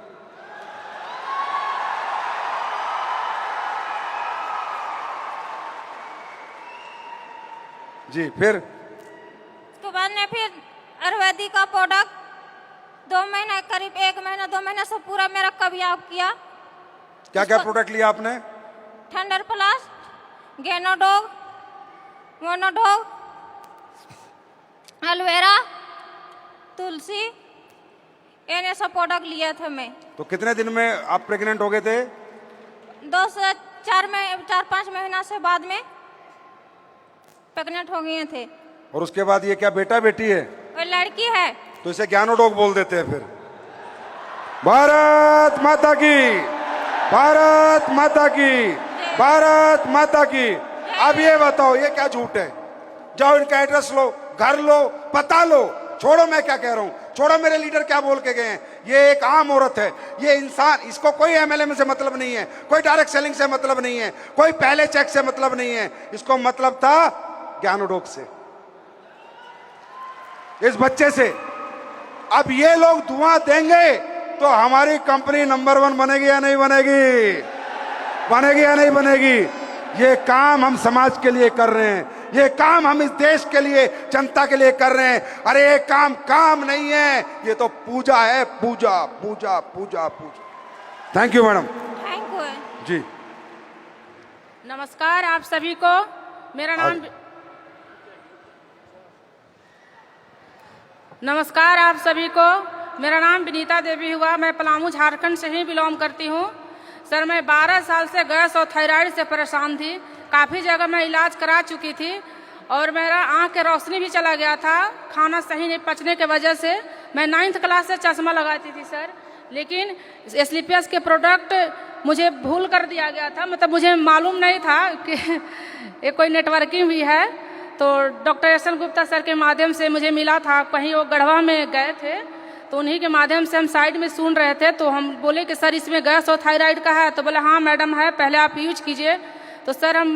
जी फिर उसके बाद में फिर आयुर्वेदिक का प्रोडक्ट 2 महीना, करीब 1 महीना 2 महीना से पूरा मेरा कबियाब किया। क्या क्या प्रोडक्ट लिया आपने? थंडर प्लस, गेनोडोग, मोनोडोग, एलोवेरा, तुलसी, ये सब प्रोडक्ट लिया था मैं। तो कितने दिन में आप प्रेग्नेंट हो गए थे? 2 से 4-5 महीना से बाद में प्रेग्नेंट हो गए थे। और उसके बाद ये क्या बेटा बेटी है? और लड़की है। तो इसे ज्ञानोडोग बोल देते हैं फिर। भारत माता की, भारत माता की, भारत माता की। अब ये बताओ ये क्या झूठ है? जाओ इनका एड्रेस लो, घर लो, पता लो, छोड़ो मैं क्या कह रहा हूं, छोड़ो मेरे लीडर क्या बोल के गए हैं। ये एक आम औरत है, ये इंसान, इसको कोई एमएलए से मतलब नहीं है, कोई डायरेक्ट सेलिंग से मतलब नहीं है, कोई पहले चेक से मतलब नहीं है, इसको मतलब था ज्ञानोडोग से, इस बच्चे से। अब ये लोग धुआं देंगे तो हमारी कंपनी नंबर 1 बनेगी या नहीं बनेगी? बनेगी या नहीं बनेगी? ये काम हम समाज के लिए कर रहे हैं, ये काम हम इस देश के लिए, जनता के लिए कर रहे हैं। अरे ये काम नहीं है, ये तो पूजा है, Pooja Pooja Pooja Pooja. Thank you madam. Thank you जी। नमस्कार आप सभी को, मेरा नाम नमस्कार आप सभी को, मेरा नाम विनीता देवी हुआ। मैं पलामू झारखंड से ही बिलोंग करती हूँ। सर मैं 12 साल से गैस और थायराइड से परेशान थी, काफ़ी जगह मैं इलाज करा चुकी थी और मेरा आँख की रोशनी भी चला गया था, खाना सही नहीं पचने के वजह से। मैं 9th क्लास से चश्मा लगाती थी सर, लेकिन एसलीपीएस के प्रोडक्ट मुझे भूल कर दिया गया था, मतलब मुझे मालूम नहीं था कि ये कोई नेटवर्किंग भी है। तो doctor S N Gupta sir के माध्यम से मुझे मिला था, कहीं वो गढ़वा में गए थे, तो उन्हीं के माध्यम से हम साइड में सुन रहे थे। तो हम बोले कि सर इसमें गैस और थायराइड का है, तो बोले हाँ मैडम है, पहले आप यूज कीजिए। तो सर हम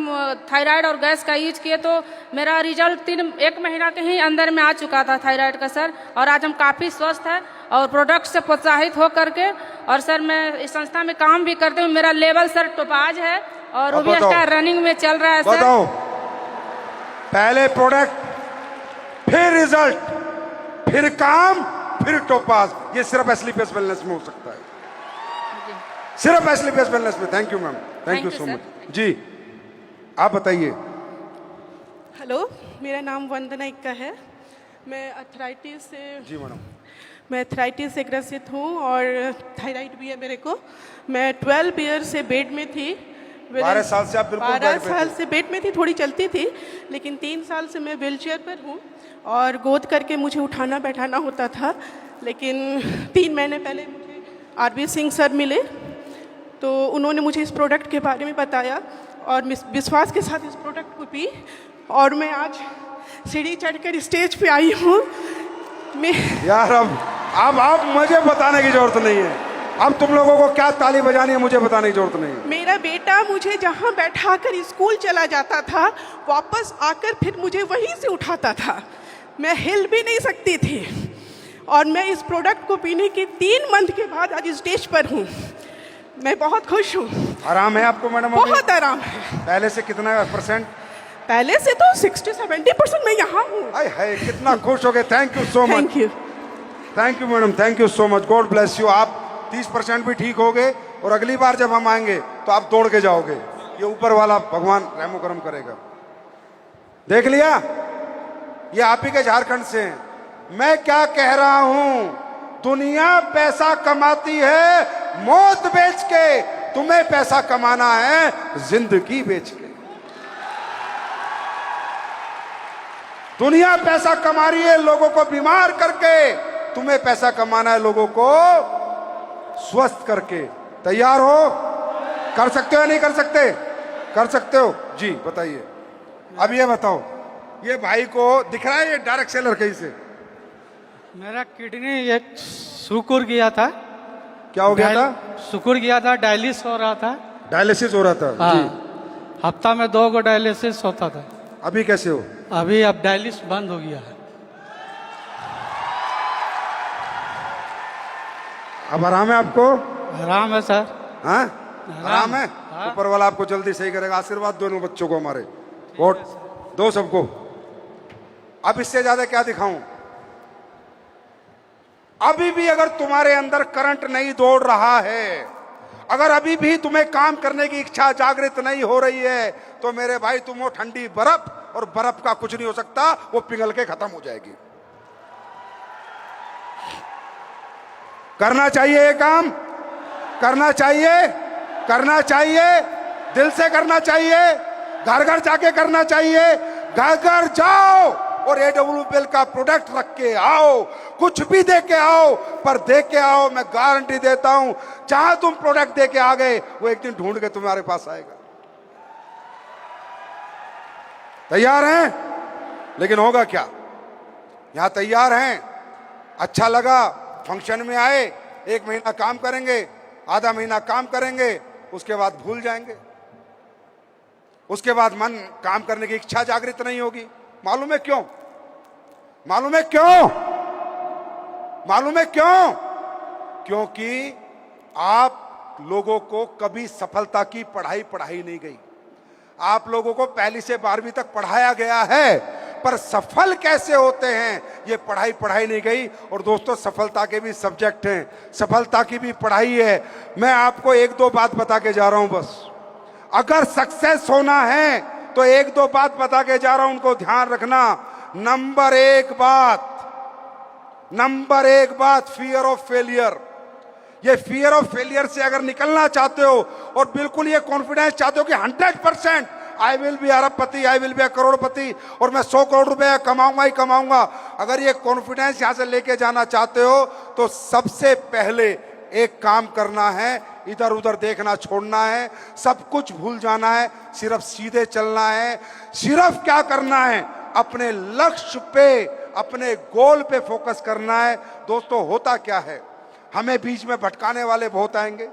थायराइड और गैस का यूज किए तो मेरा रिजल्ट 1 महीना के ही अंदर में आ चुका था थायराइड का सर। और आज हम काफ़ी स्वस्थ हैं और प्रोडक्ट से प्रोत्साहित हो करके। और सर मैं इस संस्था में काम भी करती हूँ। मेरा लेवल सर टोपाज है और वो भी स्टार रनिंग में चल रहा है सर। बताओ, पहले प्रोडक्ट, फिर रिजल्ट, फिर काम, फिर टोपाज। ये सिर्फ एसलीपीएस वेलनेस में हो सकता है, सिर्फ एसलीपीएस वेलनेस में। Thank you ma'am, thank you so much. जी आप बताइए। हेलो, मेरा नाम वंदना इक्का है। मैं अर्थराइटिस से जी मैडम। मैं अर्थराइटिस से ग्रसित हूँ और थायराइड भी है मेरे को। मैं 12 ईयर से बेड में थी। 12 साल से आप बिल्कुल 12 साल से बेड में थी, थोड़ी चलती थी, लेकिन 3 साल से मैं व्हीलचेयर पर हूँ और गोद करके मुझे उठाना बैठाना होता था। लेकिन 3 महीने पहले मुझे आरबी सिंह सर मिले, तो उन्होंने मुझे इस प्रोडक्ट के बारे में बताया और विश्वास के साथ इस प्रोडक्ट को पी और मैं आज सीढ़ी चढ़कर स्टेज पे आई हूँ। यार अब आप मुझे बताने की जरूरत नहीं है। अब तुम लोगों को क्या ताली बजानी है मुझे बताने की जरूरत नहीं है। मेरा बेटा मुझे जहाँ बैठाकर स्कूल चला जाता था, वापस आकर फिर मुझे वहीं से उठाता था। मैं हिल भी नहीं सकती थी और मैं इस प्रोडक्ट को पीने के 3 मंथ के बाद आज स्टेज पर हूँ। मैं बहुत खुश हूँ। आराम है आपको मैडम? बहुत आराम है। पहले से कितना %? पहले से तो 60-70% मैं यहाँ हूँ। हाय कितना खुश हो गए। Thank you so much. Thank you, thank you madam, thank you so much. God bless you. आप 30% भी ठीक हो गए और अगली बार जब हम आएंगे तो आप दौड़ के जाओगे। ये ऊपर वाला भगवान रहमो करम करेगा। देख लिया, ये आप ही के झारखंड से हैं। मैं क्या कह रहा हूं, दुनिया पैसा कमाती है मौत बेच के, तुम्हें पैसा कमाना है जिंदगी बेच के। दुनिया पैसा कमा रही है लोगों को बीमार करके, तुम्हें पैसा कमाना है लोगों को स्वस्थ करके। तैयार हो? कर सकते हो या नहीं कर सकते? कर सकते हो जी। बताइए। अब ये बताओ, ये भाई को दिख रहा है ये डायरेक्ट सेलर कहीं से? मेरा किडनी एक सुकुर गया था। क्या हो गया था? सुकुर गया था, डायलिसिस हो रहा था। डायलिसिस हो रहा था हाँ, जी। हफ्ता में 2 गो डायलिसिस होता था। अभी कैसे हो? अभी अब डायलिसिस बंद हो गया है। अब आराम है आपको? आराम है सर। हाँ आराम है। हाँ। ऊपर वाला आपको जल्दी सही करेगा। आशीर्वाद दोनों बच्चों को हमारे, वोट दो सबको। अब इससे ज्यादा क्या दिखाऊं? अभी भी अगर तुम्हारे अंदर करंट नहीं दौड़ रहा है, अगर अभी भी तुम्हें काम करने की इच्छा जागृत नहीं हो रही है, तो मेरे भाई तुम हो ठंडी बर्फ, और बर्फ का कुछ नहीं हो सकता, वो पिघल के खत्म हो जाएगी। करना चाहिए ये काम, करना चाहिए, करना चाहिए, दिल से करना चाहिए, घर घर जाके करना चाहिए। घर घर जाओ और AWPL का प्रोडक्ट रख के आओ, कुछ भी दे के आओ, पर दे के आओ। मैं गारंटी देता हूं, जहां तुम प्रोडक्ट दे के आ गए, वो एक दिन ढूंढ के तुम्हारे पास आएगा। तैयार हैं? लेकिन होगा क्या? यहां तैयार हैं? अच्छा लगा, फंक्शन में आए, 1 महीना काम करेंगे, आधा महीना काम करेंगे, उसके बाद भूल जाएंगे। उसके बाद मन काम करने की इच्छा जागृत नहीं होगी। मालूम है क्यों? मालूम है क्यों? मालूम है क्यों? क्योंकि आप लोगों को कभी सफलता की पढ़ाई नहीं गई। आप लोगों को पहली से 12वीं तक पढ़ाया गया है, पर सफल कैसे होते हैं ये पढ़ाई नहीं गई। और दोस्तों, सफलता के भी सब्जेक्ट हैं, सफलता की भी पढ़ाई है। मैं आपको 1-2 बात बता के जा रहा हूं बस। अगर सक्सेस होना है तो 1-2 बात बता के जा रहा हूं, उनको ध्यान रखना। नंबर एक बात, फियर ऑफ फेलियर। ये फियर ऑफ फेलियर से अगर निकलना चाहते हो और बिल्कुल ये कॉन्फिडेंस चाहते हो कि 100% आई विल बी अरबपति, आई विल बी करोड़पति, और मैं 100 करोड़ रुपए कमाऊंगा ही कमाऊंगा, अगर ये कॉन्फिडेंस यहां से लेके जाना चाहते हो, तो सबसे पहले एक काम करना है, इधर उधर देखना छोड़ना है, सब कुछ भूल जाना है, सिर्फ सीधे चलना है। सिर्फ क्या करना है? अपने लक्ष्य पे, अपने गोल पे फोकस करना है। दोस्तों, होता क्या है, हमें बीच में भटकाने वाले बहुत आएंगे,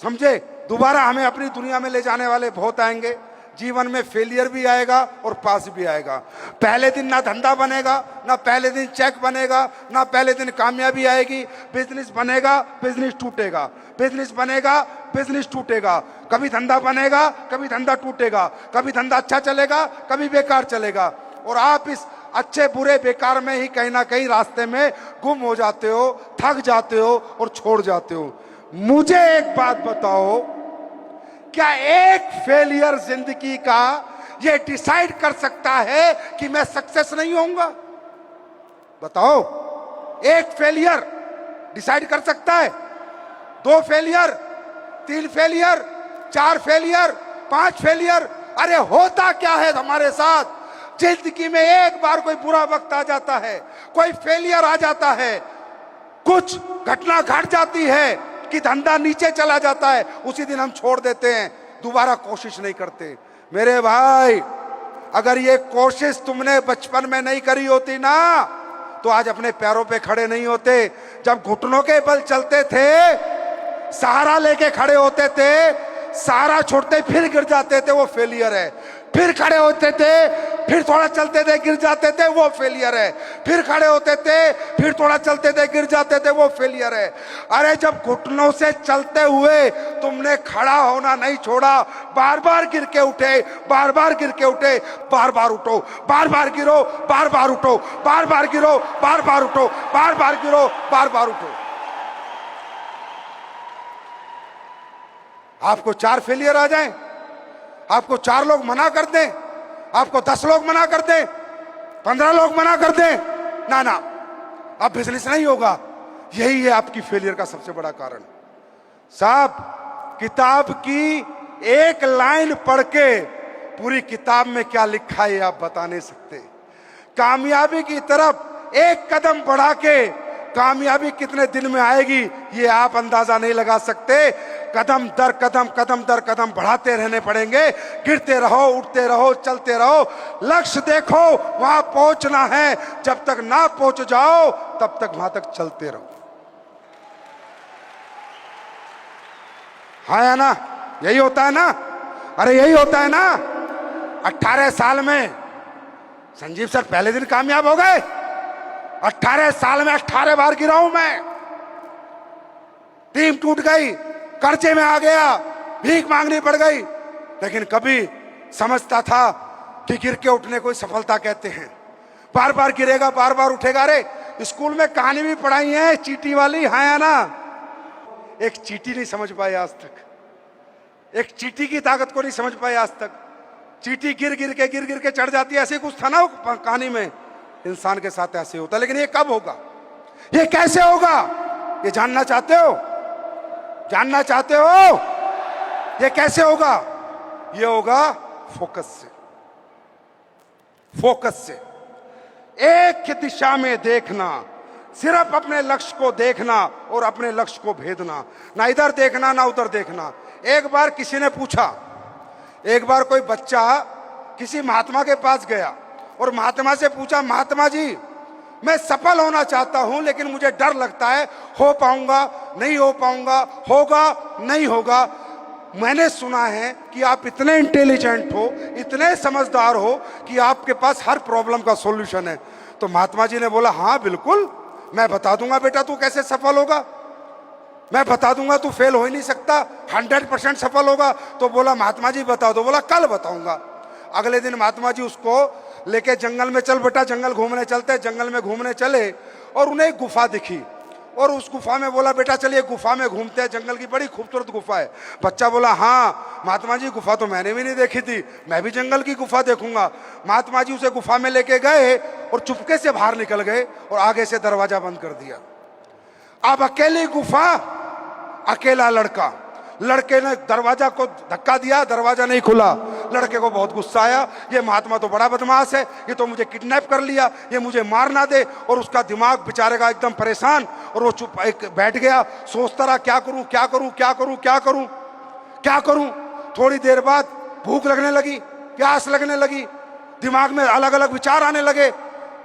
समझे? दोबारा हमें अपनी दुनिया में ले जाने वाले बहुत आएंगे। जीवन में फेलियर भी आएगा और पास भी आएगा। पहले दिन ना धंधा बनेगा, ना पहले दिन चेक बनेगा, ना पहले दिन कामयाबी आएगी। बिजनेस बनेगा, बिजनेस टूटेगा, बिजनेस बनेगा, बिजनेस टूटेगा। कभी धंधा बनेगा, कभी धंधा टूटेगा, कभी धंधा अच्छा चलेगा, कभी बेकार चलेगा। और आप इस अच्छे बुरे बेकार में ही कहीं ना कहीं रास्ते में गुम हो जाते हो, थक जाते हो और छोड़ जाते हो। मुझे एक बात बताओ, क्या एक फेलियर जिंदगी का ये डिसाइड कर सकता है कि मैं सक्सेस नहीं होऊंगा? बताओ, एक फेलियर डिसाइड कर सकता है? 2 फेलियर, 3 फेलियर, 4 फेलियर, 5 फेलियर? अरे होता क्या है हमारे साथ, जिंदगी में एक बार कोई बुरा वक्त आ जाता है, कोई फेलियर आ जाता है, कुछ घटना घट जाती है कि धंधा नीचे चला जाता है, उसी दिन हम छोड़ देते हैं, दोबारा कोशिश नहीं करते। मेरे भाई, अगर ये कोशिश तुमने बचपन में नहीं करी होती ना, तो आज अपने पैरों पे खड़े नहीं होते। जब घुटनों के बल चलते थे, सहारा लेके खड़े होते थे, सहारा छोड़ते फिर गिर जाते थे, वो फेलियर है। फिर खड़े होते थे, फिर थोड़ा चलते थे, गिर जाते थे, वो फेलियर है। फिर खड़े होते थे, फिर थोड़ा चलते थे, गिर जाते थे, वो फेलियर है। अरे जब घुटनों से चलते हुए तुमने खड़ा होना नहीं छोड़ा, बार बार गिर के उठे, बार बार गिर के उठे, बार बार उठो, बार बार गिरो, बार बार उठो, बार बार गिरो, बार बार उठो, बार बार गिरो, बार बार उठो। आपको 4 फेलियर आ जाएं, आपको 4 लोग मना कर दें, आपको 10 लोग मना कर दें, 15 लोग मना कर दें, ना ना, अब बिजनेस नहीं होगा। यही है आपकी फेलियर का सबसे बड़ा कारण। साहब, किताब की एक लाइन पढ़ के पूरी किताब में क्या लिखा है आप बता नहीं सकते। कामयाबी की तरफ एक कदम बढ़ा के कामयाबी कितने दिन में आएगी ये आप अंदाजा नहीं लगा सकते। कदम दर कदम, कदम दर कदम बढ़ाते रहने पड़ेंगे। गिरते रहो, उठते रहो, चलते रहो, लक्ष्य देखो, वहां पहुंचना है। जब तक ना पहुंच जाओ तब तक वहां तक चलते रहो। हाँ या ना? यही होता है ना? अरे यही होता है ना? 18 साल में संजीव सर पहले दिन कामयाब हो गए। 18 साल में 18 बार गिरा हूं मैं, टीम टूट गई, कर्जे में आ गया, भीख मांगनी पड़ गई, लेकिन कभी समझता था कि गिर के उठने को सफलता कहते हैं। बार बार गिरेगा, बार बार उठेगा। अरे स्कूल में कहानी भी पढ़ाई है चींटी वाली, हाँ या ना? एक चींटी नहीं समझ पाए आज तक, एक चींटी की ताकत को नहीं समझ पाए आज तक। चींटी गिर गिर के चढ़ जाती है, ऐसे कुछ था ना कहानी में। इंसान के साथ ऐसे होता, लेकिन ये कब होगा, ये कैसे होगा, ये जानना चाहते हो? जानना चाहते हो ये कैसे होगा? ये होगा फोकस से। फोकस से एक दिशा में देखना, सिर्फ अपने लक्ष्य को देखना और अपने लक्ष्य को भेदना, ना इधर देखना ना उधर देखना। एक बार किसी ने पूछा, एक बार कोई बच्चा किसी महात्मा के पास गया और महात्मा से पूछा, महात्मा जी मैं सफल होना चाहता हूं, लेकिन मुझे डर लगता है, हो पाऊंगा नहीं हो पाऊंगा, होगा नहीं होगा। मैंने सुना है कि आप इतने इंटेलिजेंट हो, इतने समझदार हो कि आपके पास हर प्रॉब्लम का सॉल्यूशन है। तो महात्मा जी ने बोला, हाँ बिल्कुल, मैं बता दूंगा बेटा तू कैसे सफल होगा, मैं बता दूंगा, तू फेल हो ही नहीं सकता, 100% सफल होगा। तो बोला महात्मा जी बता दो। बोला कल बताऊंगा। अगले दिन महात्मा जी उसको लेके जंगल में, चल बेटा जंगल घूमने चलते। जंगल में घूमने चले और उन्हें एक गुफा दिखी और उस गुफा में बोला, बेटा चलिए गुफा में घूमते हैं, जंगल की बड़ी खूबसूरत गुफा है। बच्चा बोला, हाँ महात्मा जी गुफा तो मैंने भी नहीं देखी थी, मैं भी जंगल की गुफा देखूंगा। महात्मा जी उसे गुफा में लेके गए और चुपके से बाहर निकल गए और आगे से दरवाजा बंद कर दिया। अब अकेली गुफा, अकेला लड़का। लड़के ने दरवाजा को धक्का दिया, दरवाजा नहीं खुला। लड़के को बहुत गुस्सा आया, ये महात्मा तो बड़ा बदमाश है, ये तो मुझे किडनैप कर लिया, ये मुझे मार ना दे। और उसका दिमाग बेचारे का एकदम परेशान, और वो चुप एक बैठ गया, सोचता रहा क्या करूं क्या करूं क्या करूं क्या करूं क्या करूं। थोड़ी देर बाद भूख लगने लगी, प्यास लगने लगी, दिमाग में अलग अलग विचार आने लगे।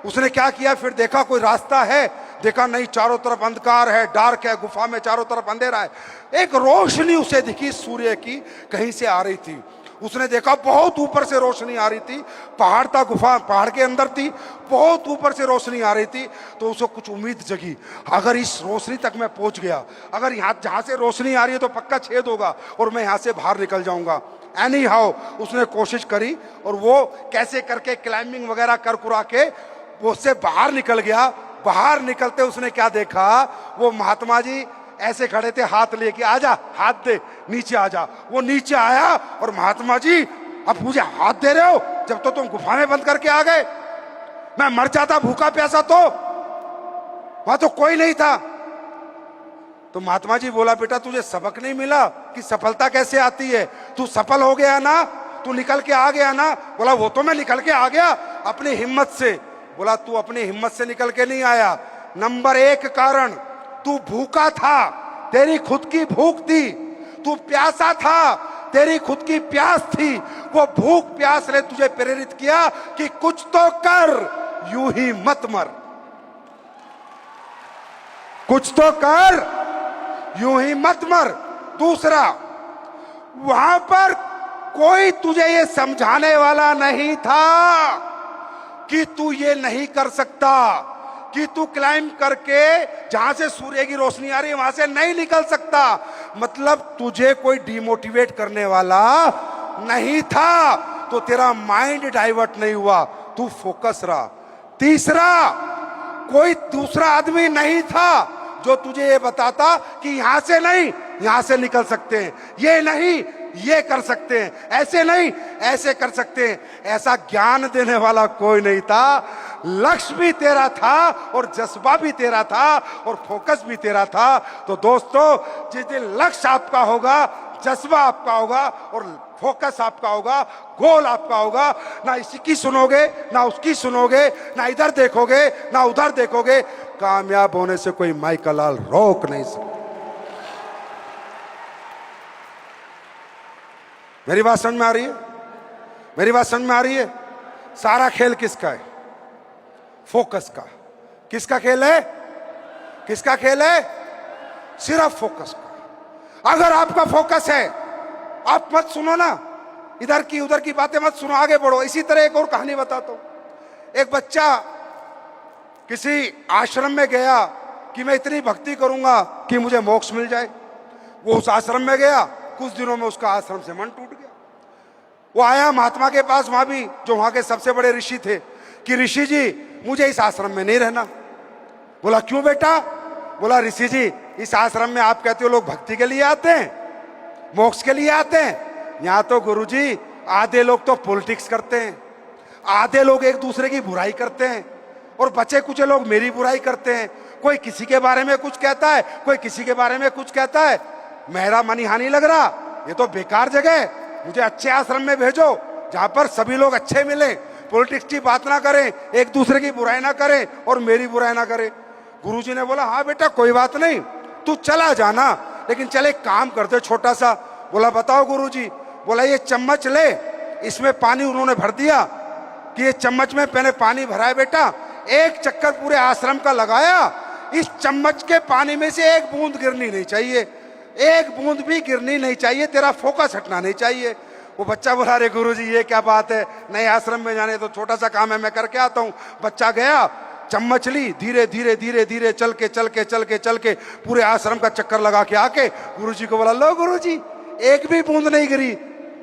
उसने क्या किया, फिर देखा कोई रास्ता है, देखा नहीं, चारों तरफ अंधकार है, डार्क है, गुफा में चारों तरफ अंधेरा है। एक रोशनी उसे दिखी सूर्य की, कहीं से आ रही थी। उसने देखा बहुत ऊपर से रोशनी आ रही थी, पहाड़ था, गुफा पहाड़ के अंदर थी, बहुत ऊपर से रोशनी आ रही थी। तो उसको कुछ उम्मीद जगी, अगर इस रोशनी तक मैं पहुंच गया, अगर यहाँ जहाँ से रोशनी आ रही है तो पक्का छेद होगा और मैं यहाँ से बाहर निकल जाऊंगा। एनी हाउ उसने कोशिश करी और वो कैसे करके क्लाइंबिंग वगैरह कर कुरा के वो उससे बाहर निकल गया। बाहर निकलते उसने क्या देखा, वो महात्मा जी ऐसे खड़े थे, हाथ लेके, आजा हाथ दे, नीचे आजा। वो नीचे आया और महात्मा जी अब मुझे हाथ दे रहे हो, जब तो तुम गुफा में बंद करके आ गए, मैं मर जाता भूखा प्यासा तो, वहां तो कोई नहीं था। तो महात्मा जी बोला, बेटा तुझे सबक नहीं मिला कि सफलता कैसे आती है? तू सफल हो गया ना, तू निकल के आ गया ना? बोला वो तो मैं निकल के आ गया अपनी हिम्मत से। बोला तू अपनी हिम्मत से निकल के नहीं आया। नंबर 1 कारण, तू भूखा था, तेरी खुद की भूख थी। तू प्यासा था, तेरी खुद की प्यास थी। वो भूख प्यास ने तुझे प्रेरित किया कि कुछ तो कर, यूं ही मत मर। कुछ तो कर, यूं ही मत मर। दूसरा, वहां पर कोई तुझे ये समझाने वाला नहीं था कि तू ये नहीं कर सकता, कि तू क्लाइंब करके जहां से सूर्य की रोशनी आ रही है वहां से नहीं निकल सकता। मतलब तुझे कोई डिमोटिवेट करने वाला नहीं था, तो तेरा माइंड डाइवर्ट नहीं हुआ, तू फोकस रहा। तीसरा, कोई दूसरा आदमी नहीं था जो तुझे ये बताता कि यहां से नहीं, यहां से निकल सकते हैं, ये नहीं ये कर सकते हैं, ऐसे नहीं ऐसे कर सकते हैं। ऐसा ज्ञान देने वाला कोई नहीं था। लक्ष्य भी तेरा था और जज्बा भी तेरा था और फोकस भी तेरा था। तो दोस्तों, जिस दिन लक्ष्य आपका होगा, जज्बा आपका होगा और फोकस आपका होगा, गोल आपका होगा, ना इसकी सुनोगे ना उसकी सुनोगे, ना इधर देखोगे ना उधर देखोगे, कामयाब होने से कोई माइका लाल रोक नहीं सकता। मेरी बात समझ में आ रही है? मेरी बात समझ में आ रही है? सारा खेल किसका है? फोकस का। किसका खेल है? किसका खेल है? सिर्फ फोकस का। अगर आपका फोकस है, आप मत सुनो ना इधर की उधर की बातें, मत सुनो, आगे बढ़ो। इसी तरह एक और कहानी बताता हूं। एक बच्चा किसी आश्रम में गया कि मैं इतनी भक्ति करूंगा कि मुझे मोक्ष मिल जाए। वो उस आश्रम में गया, कुछ दिनों में उसका आश्रम से मन टूट गया। वो आया महात्मा के पास, वहां भी जो वहां के सबसे बड़े ऋषि थे, कि ऋषि जी मुझे इस आश्रम में नहीं रहना। बोला क्यों बेटा? बोला ऋषि जी इस आश्रम में आप कहते हो लोग भक्ति के लिए आते हैं, मोक्ष के लिए आते हैं। यहाँ तो गुरुजी आधे लोग तो पॉलिटिक्स करते हैं, आधे लोग एक दूसरे की बुराई करते हैं और बचे कुछ लोग मेरी बुराई करते हैं। कोई किसी के बारे में कुछ कहता है, कोई किसी के बारे में कुछ कहता है। मेरा मन यहाँ नहीं लग रहा, ये तो बेकार जगह है, मुझे अच्छे आश्रम में भेजो जहां पर सभी लोग अच्छे मिले, पॉलिटिक्स की बात ना करें, एक दूसरे की बुराई ना करें और मेरी बुराई ना करें। गुरुजी ने बोला हाँ बेटा कोई बात नहीं, तू चला जाना, लेकिन चले काम करते छोटा सा। बोला बताओ गुरुजी। बोला ये चम्मच ले, इसमें पानी उन्होंने भर दिया कि ये चम्मच में मैंने पानी भरा है बेटा, एक चक्कर पूरे आश्रम का लगाया, इस चम्मच के पानी में से एक बूंद गिरनी नहीं चाहिए, एक बूंद भी गिरनी नहीं चाहिए, तेरा फोकस हटना नहीं चाहिए। वो बच्चा बोला अरे गुरुजी ये क्या बात है, नए आश्रम में जाने तो छोटा सा काम है, मैं करके आता हूँ। बच्चा गया, चम्मच ली, धीरे धीरे धीरे धीरे चल के पूरे आश्रम का चक्कर लगा के आके गुरुजी को बोला लो गुरुजी एक भी बूंद नहीं गिरी।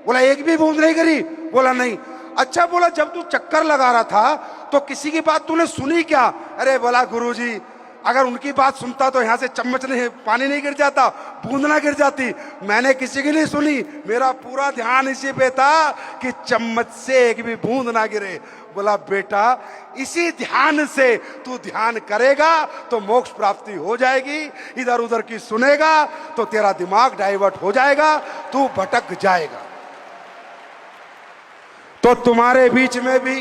बोला एक भी बूंद नहीं गिरी? बोला नहीं। अच्छा, बोला जब तू चक्कर लगा रहा था तो किसी की बात तूने सुनी क्या? अरे बोला गुरुजी अगर उनकी बात सुनता तो यहाँ से चम्मच नहीं, पानी नहीं गिर जाता, बूंद ना गिर जाती। मैंने किसी की नहीं सुनी, मेरा पूरा ध्यान इसी पे था कि चम्मच से एक भी बूंद ना गिरे। बोला बेटा इसी ध्यान से तू ध्यान करेगा तो मोक्ष प्राप्ति हो जाएगी, इधर उधर की सुनेगा तो तेरा दिमाग डाइवर्ट हो जाएगा, तू भटक जाएगा। तो तुम्हारे बीच में भी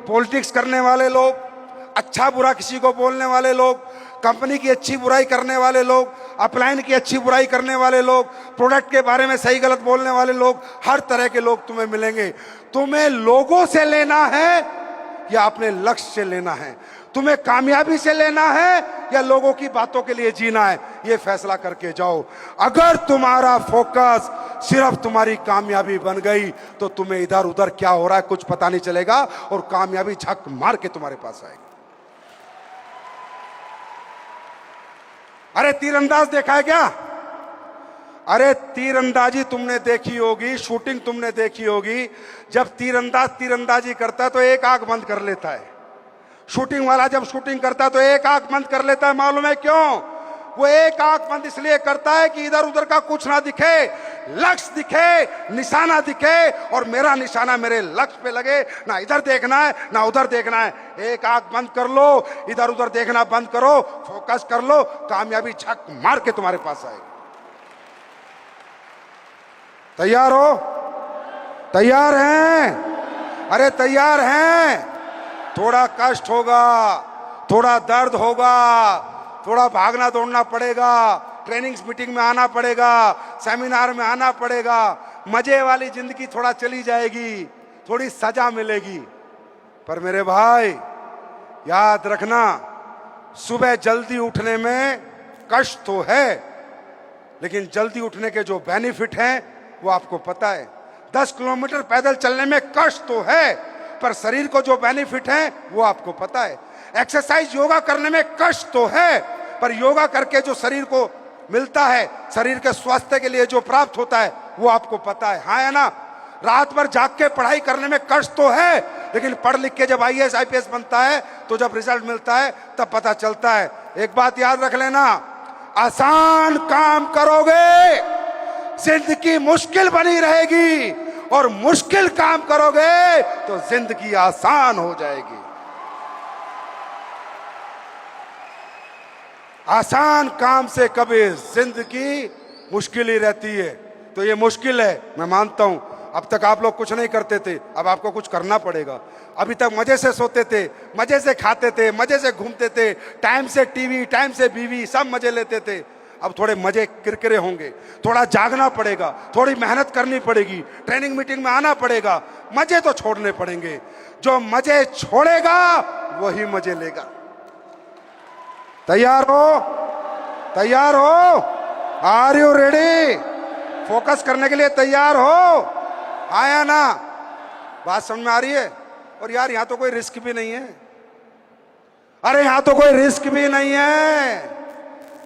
पॉलिटिक्स करने वाले लोग, अच्छा बुरा किसी को बोलने वाले लोग, कंपनी की अच्छी बुराई करने वाले लोग, अपलाइन की अच्छी बुराई करने वाले लोग, प्रोडक्ट के बारे में सही गलत बोलने वाले लोग, हर तरह के लोग तुम्हें मिलेंगे। तुम्हें लोगों से लेना है या अपने लक्ष्य से लेना है? तुम्हें कामयाबी से लेना है या लोगों की बातों के लिए जीना है, ये फैसला करके जाओ। अगर तुम्हारा फोकस सिर्फ तुम्हारी कामयाबी बन गई तो तुम्हें इधर उधर क्या हो रहा है कुछ पता नहीं चलेगा और कामयाबी झक मार के तुम्हारे पास आएगी। अरे तीरंदाज देखा है क्या? अरे तीरंदाजी तुमने देखी होगी, शूटिंग तुमने देखी होगी। जब तीरंदाज तीरंदाजी करता है तो एक आंख बंद कर लेता है। शूटिंग वाला जब शूटिंग करता है तो एक आंख बंद कर लेता है। मालूम है क्यों? वो एक आंख बंद इसलिए करता है कि इधर उधर का कुछ ना दिखे, लक्ष्य दिखे, निशाना दिखे और मेरा निशाना मेरे लक्ष्य पे लगे। ना इधर देखना है ना उधर देखना है। एक आंख बंद कर लो, इधर उधर देखना बंद करो, फोकस कर लो, कामयाबी झक मार के तुम्हारे पास आएगी। तैयार हो? तैयार हैं? अरे तैयार हैं? थोड़ा कष्ट होगा, थोड़ा दर्द होगा, थोड़ा भागना दौड़ना पड़ेगा, ट्रेनिंग्स मीटिंग में आना पड़ेगा, सेमिनार में आना पड़ेगा, मजे वाली जिंदगी थोड़ा चली जाएगी, थोड़ी सजा मिलेगी। पर मेरे भाई याद रखना, सुबह जल्दी उठने में कष्ट तो है, लेकिन जल्दी उठने के जो बेनिफिट हैं वो आपको पता है। 10 किलोमीटर पैदल चलने में कष्ट तो है, पर शरीर को जो बेनिफिट है वो आपको पता है। एक्सरसाइज योगा करने में कष्ट तो है, पर योगा करके जो शरीर को मिलता है, शरीर के स्वास्थ्य के लिए जो प्राप्त होता है वो आपको पता है। हाँ है ना? रात भर जाग के पढ़ाई करने में कष्ट तो है, लेकिन पढ़ लिख के जब IAS IPS बनता है तो जब रिजल्ट मिलता है तब पता चलता है। एक बात याद रख लेना, आसान काम करोगे जिंदगी मुश्किल बनी रहेगी और मुश्किल काम करोगे तो जिंदगी आसान हो जाएगी। आसान काम से कभी जिंदगी मुश्किल ही रहती है। तो ये मुश्किल है, मैं मानता हूं। अब तक आप लोग कुछ नहीं करते थे, अब आपको कुछ करना पड़ेगा। अभी तक मजे से सोते थे, मजे से खाते थे, मजे से घूमते थे, टाइम से टीवी, टाइम से बीवी, सब मजे लेते थे। अब थोड़े मजे किरकिरे होंगे, थोड़ा जागना पड़ेगा, थोड़ी मेहनत करनी पड़ेगी, ट्रेनिंग मीटिंग में आना पड़ेगा, मजे तो छोड़ने पड़ेंगे। जो मजे छोड़ेगा वही मजे लेगा। तैयार हो? तैयार हो? Are you ready? फोकस करने के लिए तैयार हो? आया ना? बात समझ में आ रही है? और यार यहां तो कोई रिस्क भी नहीं है। अरे यहां तो कोई रिस्क भी नहीं है,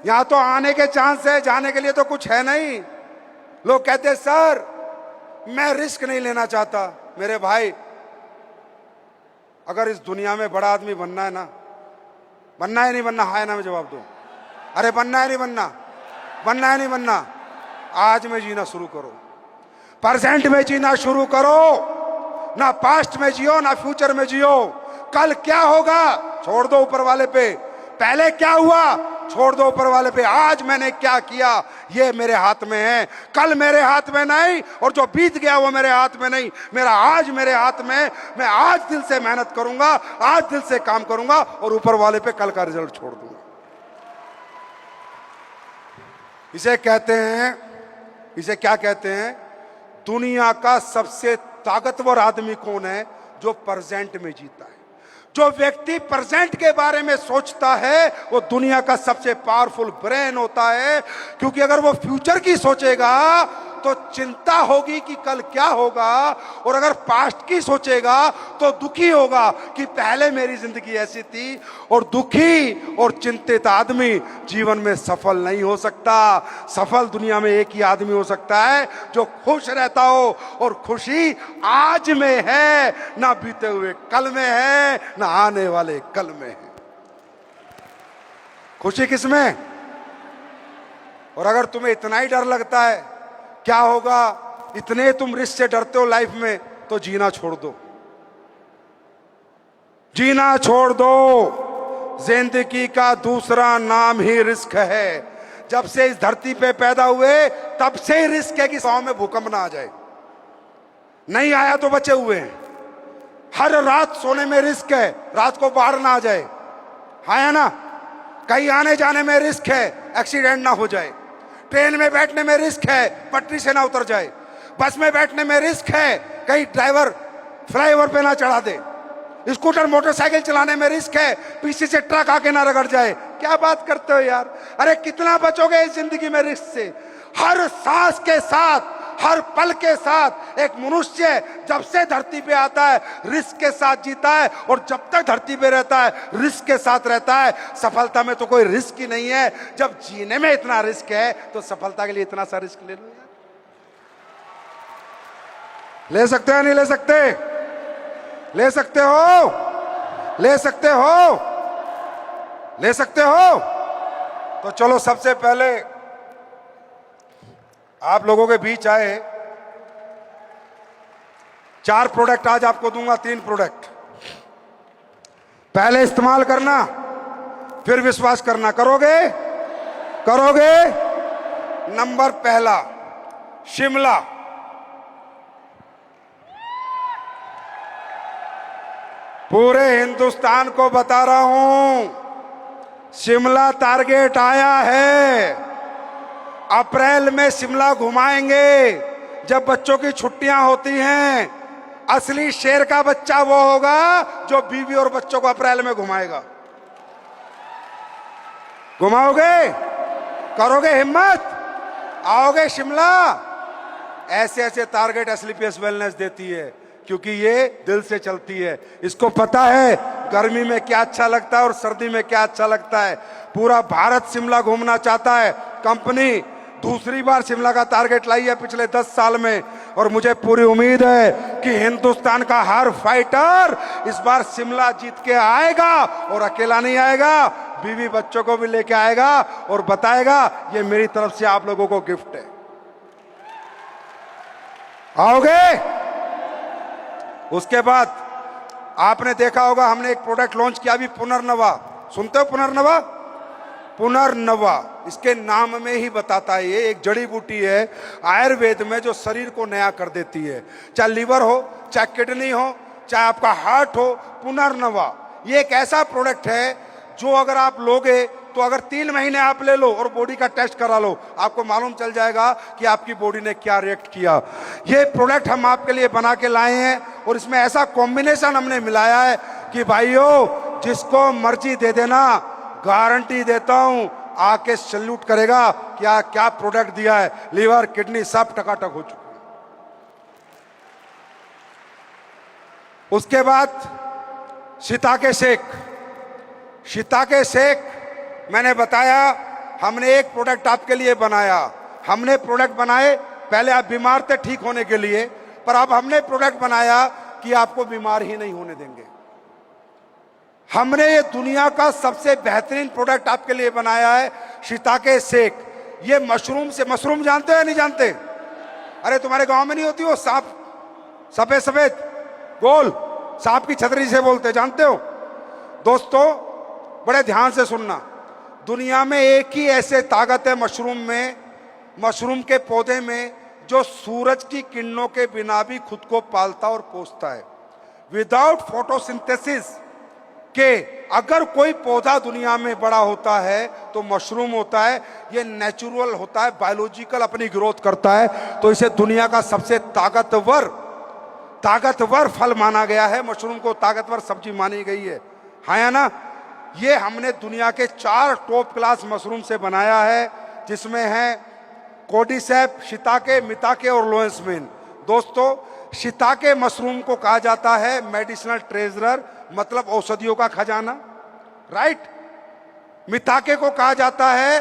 यहां तो आने के चांस है, जाने के लिए तो कुछ है नहीं। लोग कहते हैं सर मैं रिस्क नहीं लेना चाहता। मेरे भाई, अगर इस दुनिया में बड़ा आदमी बनना है ना, बनना है नहीं बनना? हाय ना में जवाब दो। अरे बनना है नहीं बनना? बनना है नहीं बनना? आज में जीना शुरू करो, प्रेजेंट में जीना शुरू करो। ना पास्ट में जियो ना फ्यूचर में जियो। कल क्या होगा छोड़ दो ऊपर वाले पे, पहले क्या हुआ छोड़ दो ऊपर वाले पे। आज मैंने क्या किया ये मेरे हाथ में है, कल मेरे हाथ में नहीं, और जो बीत गया वो मेरे हाथ में नहीं, मेरा आज मेरे हाथ में। मैं आज दिल से मेहनत करूंगा, आज दिल से काम करूंगा और ऊपर वाले पे कल का रिजल्ट छोड़ दूंगा। इसे कहते हैं, इसे क्या कहते हैं? दुनिया का सबसे ताकतवर आदमी कौन है? जो प्रेजेंट में जीता है। जो व्यक्ति प्रेजेंट के बारे में सोचता है वो दुनिया का सबसे पावरफुल ब्रेन होता है। क्योंकि अगर वो फ्यूचर की सोचेगा तो चिंता होगी कि कल क्या होगा, और अगर पास्ट की सोचेगा तो दुखी होगा कि पहले मेरी जिंदगी ऐसी थी। और दुखी और चिंतित आदमी जीवन में सफल नहीं हो सकता। सफल दुनिया में एक ही आदमी हो सकता है जो खुश रहता हो, और खुशी आज में है, ना बीते हुए कल में है, ना आने वाले कल में है। खुशी किसमें? और अगर तुम्हें इतना ही डर लगता है क्या होगा, इतने तुम रिस्क से डरते हो लाइफ में, तो जीना छोड़ दो। जीना छोड़ दो। जिंदगी का दूसरा नाम ही रिस्क है। जब से इस धरती पे पैदा हुए तब से ही रिस्क है कि 100 में भूकंप ना आ जाए। नहीं आया तो बचे हुए हैं। हर रात सोने में रिस्क है, रात को बाहर ना आ जाए। है ना? कहीं आने जाने में रिस्क है, एक्सीडेंट ना हो जाए। ट्रेन में बैठने में रिस्क है, पटरी से ना उतर जाए। बस में बैठने में रिस्क है, कहीं ड्राइवर फ्लाईओवर पे ना चढ़ा दे। स्कूटर मोटरसाइकिल चलाने में रिस्क है, पीछे से ट्रक आके ना रगड़ जाए। क्या बात करते हो यार? अरे कितना बचोगे इस जिंदगी में रिस्क से? हर सांस के साथ, हर पल के साथ एक मनुष्य जब से धरती पे आता है रिस्क के साथ जीता है, और जब तक धरती पे रहता है रिस्क के साथ रहता है। सफलता में तो कोई रिस्क ही नहीं है। जब जीने में इतना रिस्क है तो सफलता के लिए इतना सा रिस्क ले लो यार। ले सकते हो? नहीं ले सकते? ले सकते हो? ले सकते हो? ले सकते हो? तो चलो, सबसे पहले आप लोगों के बीच आए 4 प्रोडक्ट आज आपको दूंगा, 3 प्रोडक्ट। पहले इस्तेमाल करना, फिर विश्वास करना। करोगे? करोगे? नंबर पहला, शिमला। पूरे हिंदुस्तान को बता रहा हूं, शिमला टारगेट आया है। अप्रैल में शिमला घुमाएंगे जब बच्चों की छुट्टियां होती हैं। असली शेर का बच्चा वो होगा जो बीवी और बच्चों को अप्रैल में घुमाएगा। घुमाओगे? करोगे हिम्मत? आओगे शिमला? ऐसे ऐसे टारगेट एसलीपीएस वेलनेस देती है, क्योंकि ये दिल से चलती है। इसको पता है गर्मी में क्या अच्छा लगता है और सर्दी में क्या अच्छा लगता है। पूरा भारत शिमला घूमना चाहता है। कंपनी दूसरी बार शिमला का टारगेट लाई है पिछले 10 साल में, और मुझे पूरी उम्मीद है कि हिंदुस्तान का हर फाइटर इस बार शिमला जीत के आएगा, और अकेला नहीं आएगा, बीवी बच्चों को भी लेके आएगा और बताएगा ये मेरी तरफ से आप लोगों को गिफ्ट है। आओगे? उसके बाद आपने देखा होगा हमने एक प्रोडक्ट लॉन्च किया अभी, पुनर्नवा। सुनते हो पुनर्नवा? पुनर्नवा इसके नाम में ही बताता है, ये एक जड़ी बूटी है आयुर्वेद में जो शरीर को नया कर देती है। चाहे लीवर हो, चाहे किडनी हो, चाहे आपका हार्ट हो, पुनर्नवा ये एक ऐसा प्रोडक्ट है जो अगर आप लोगे तो अगर 3 महीने आप ले लो और बॉडी का टेस्ट करा लो, आपको मालूम चल जाएगा कि आपकी बॉडी ने क्या रिएक्ट किया। ये प्रोडक्ट हम आपके लिए बना के लाए हैं, और इसमें ऐसा कॉम्बिनेशन हमने मिलाया है कि भाइयों जिसको मर्जी दे देना, गारंटी देता हूं आके सैल्यूट करेगा। क्या क्या प्रोडक्ट दिया है, लीवर किडनी सब टकाटक हो चुके। उसके बाद शिताके शेक। शिताके शेक मैंने बताया, हमने एक प्रोडक्ट आपके लिए बनाया। हमने प्रोडक्ट बनाए, पहले आप बीमार थे ठीक होने के लिए, पर अब हमने प्रोडक्ट बनाया कि आपको बीमार ही नहीं होने देंगे। हमने ये दुनिया का सबसे बेहतरीन प्रोडक्ट आपके लिए बनाया है, शिताके शेक। ये मशरूम से, मशरूम जानते हो या नहीं जानते? अरे तुम्हारे गांव में नहीं होती वो सांप, सफेद सफेद गोल सांप की छतरी से बोलते, जानते हो? दोस्तों बड़े ध्यान से सुनना, दुनिया में एक ही ऐसे ताकत है मशरूम में, मशरूम के पौधे में, जो सूरज की किरणों के बिना भी खुद को पालता और पोसता है। विदाउट फोटोसिंथेसिस के अगर कोई पौधा दुनिया में बड़ा होता है तो मशरूम होता है। ये नेचुरल होता है, बायोलॉजिकल अपनी ग्रोथ करता है, तो इसे दुनिया का सबसे ताकतवर फल माना गया है। मशरूम को ताकतवर सब्जी मानी गई है, हाँ या ना? ये हमने दुनिया के 4 टॉप क्लास मशरूम से बनाया है, जिसमें है कोडिसेप, शिताके, मिताके और लोएंसमेन। दोस्तों शिताके मशरूम को कहा जाता है मेडिसिनल ट्रेजरर, मतलब औषधियों का खजाना, राइट। मिताके को कहा जाता है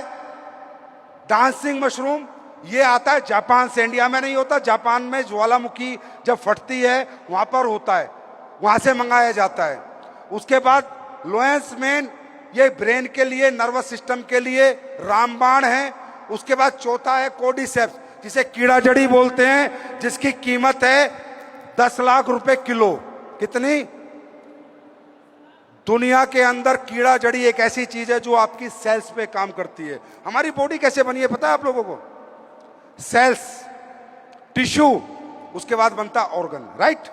डांसिंग मशरूम। ये आता है जापान से, इंडिया में नहीं होता। जापान में ज्वालामुखी जब फटती है वहां पर होता है, वहां से मंगाया जाता है। उसके बाद लोएंसमेन, ये ब्रेन के लिए, नर्वस सिस्टम के लिए रामबाण है। उसके बाद चौथा है कोडिसेप्स, जिसे कीड़ा जड़ी बोलते हैं, जिसकी कीमत है 10 लाख रुपए किलो। कितनी? दुनिया के अंदर कीड़ा जड़ी एक ऐसी चीज है जो आपकी सेल्स पे काम करती है। हमारी बॉडी कैसे बनी है पता है आप लोगों को? सेल्स, टिश्यू, उसके बाद बनता ऑर्गन, राइट।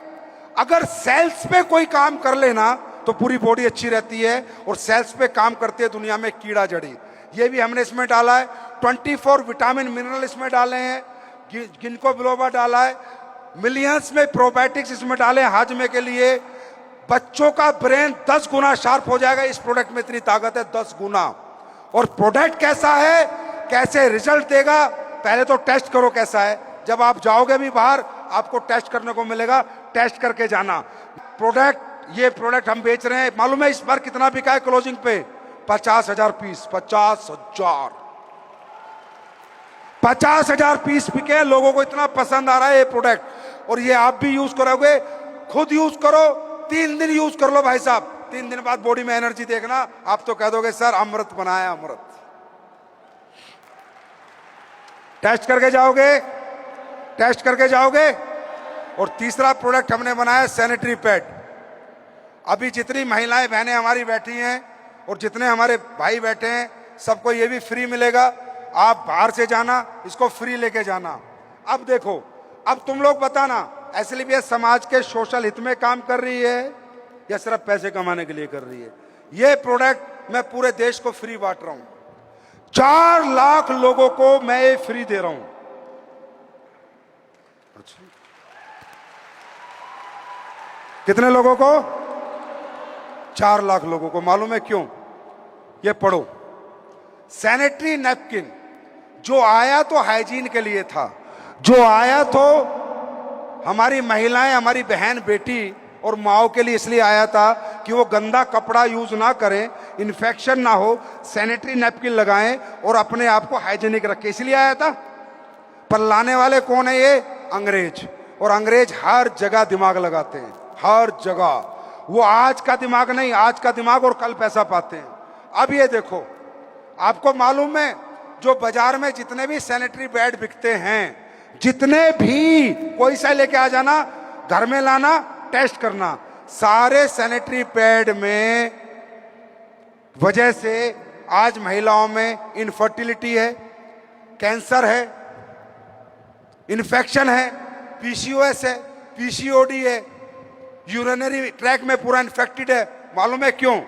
अगर सेल्स पे कोई काम कर लेना तो पूरी बॉडी अच्छी रहती है, और सेल्स पे काम करती है दुनिया में कीड़ा जड़ी। ये भी हमने इसमें डाला है। 24 विटामिन मिनरल इसमें डाले हैं, गिनको बिलोबा डाला है, मिलियंस में प्रोबायोटिक्स इसमें डाले हैं हाजमे के लिए, बच्चों का ब्रेन 10 गुना शार्प हो जाएगा। इस प्रोडक्ट में इतनी ताकत है, 10 गुना। और प्रोडक्ट कैसा है, कैसे रिजल्ट देगा, पहले तो टेस्ट करो कैसा है। जब आप जाओगे भी बाहर, आपको टेस्ट करने को मिलेगा, टेस्ट करके जाना। ये प्रोडक्ट हम बेच रहे हैं, मालूम है इस बार कितना बिका है क्लोजिंग पे? 50,000 पीस। 50,000 पीस बिके। लोगों को इतना पसंद आ रहा है ये प्रोडक्ट। और ये आप भी यूज करोगे, खुद यूज करो, 3 दिन यूज कर लो भाई साहब। 3 दिन बाद बॉडी में एनर्जी देखना, आप तो कह दोगे सर अमृत बनाया अमृत। टेस्ट करके जाओगे। और तीसरा प्रोडक्ट हमने बनाया सैनिटरी पैड। अभी जितनी महिलाएं बहनें हमारी बैठी हैं और जितने हमारे भाई बैठे हैं, सबको ये भी फ्री मिलेगा। आप बाहर से जाना, इसको फ्री लेके जाना। अब देखो, अब तुम लोग बताना, एसएलबीएस समाज के सोशल हित में काम कर रही है या सिर्फ पैसे कमाने के लिए कर रही है? ये प्रोडक्ट मैं पूरे देश को फ्री बांट रहा हूं। 4 लाख लोगों को मैं ये फ्री दे रहा हूं। कितने लोगों को? 4 लाख लोगों को। मालूम है क्यों? ये पढ़ो। सैनिटरी नैपकिन जो आया तो हाइजीन के लिए था, जो आया तो हमारी महिलाएं, हमारी बहन बेटी और माओ के लिए इसलिए आया था कि वो गंदा कपड़ा यूज ना करें, इन्फेक्शन ना हो, सैनिटरी नैपकिन लगाएं और अपने आप को हाइजीनिक रखें, इसलिए आया था। पर लाने वाले कौन है? ये अंग्रेज। और अंग्रेज हर जगह दिमाग लगाते हैं, हर जगह। वो आज का दिमाग नहीं, आज का दिमाग और कल पैसा पाते हैं। अब ये देखो, आपको मालूम है जो बाजार में जितने भी सैनिटरी पैड बिकते हैं, जितने भी, कोई सा लेके आ जाना, घर में लाना, टेस्ट करना, सारे सैनिटरी पैड में वजह से आज महिलाओं में इनफर्टिलिटी है, कैंसर है, इन्फेक्शन है, पीसीओएस है, पीसीओडी है, यूरिनरी ट्रैक में पूरा इन्फेक्टेड है। मालूम है क्यों?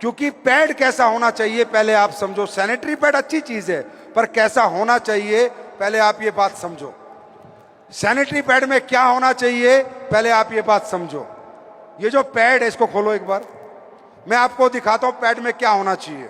क्योंकि पैड कैसा होना चाहिए पहले आप समझो। सैनिटरी पैड अच्छी चीज है, पर कैसा होना चाहिए पहले आप ये बात समझो। सैनिटरी पैड में क्या होना चाहिए पहले आप ये बात समझो। ये जो पैड है, इसको खोलो एक बार, मैं आपको दिखाता हूं पैड में क्या होना चाहिए।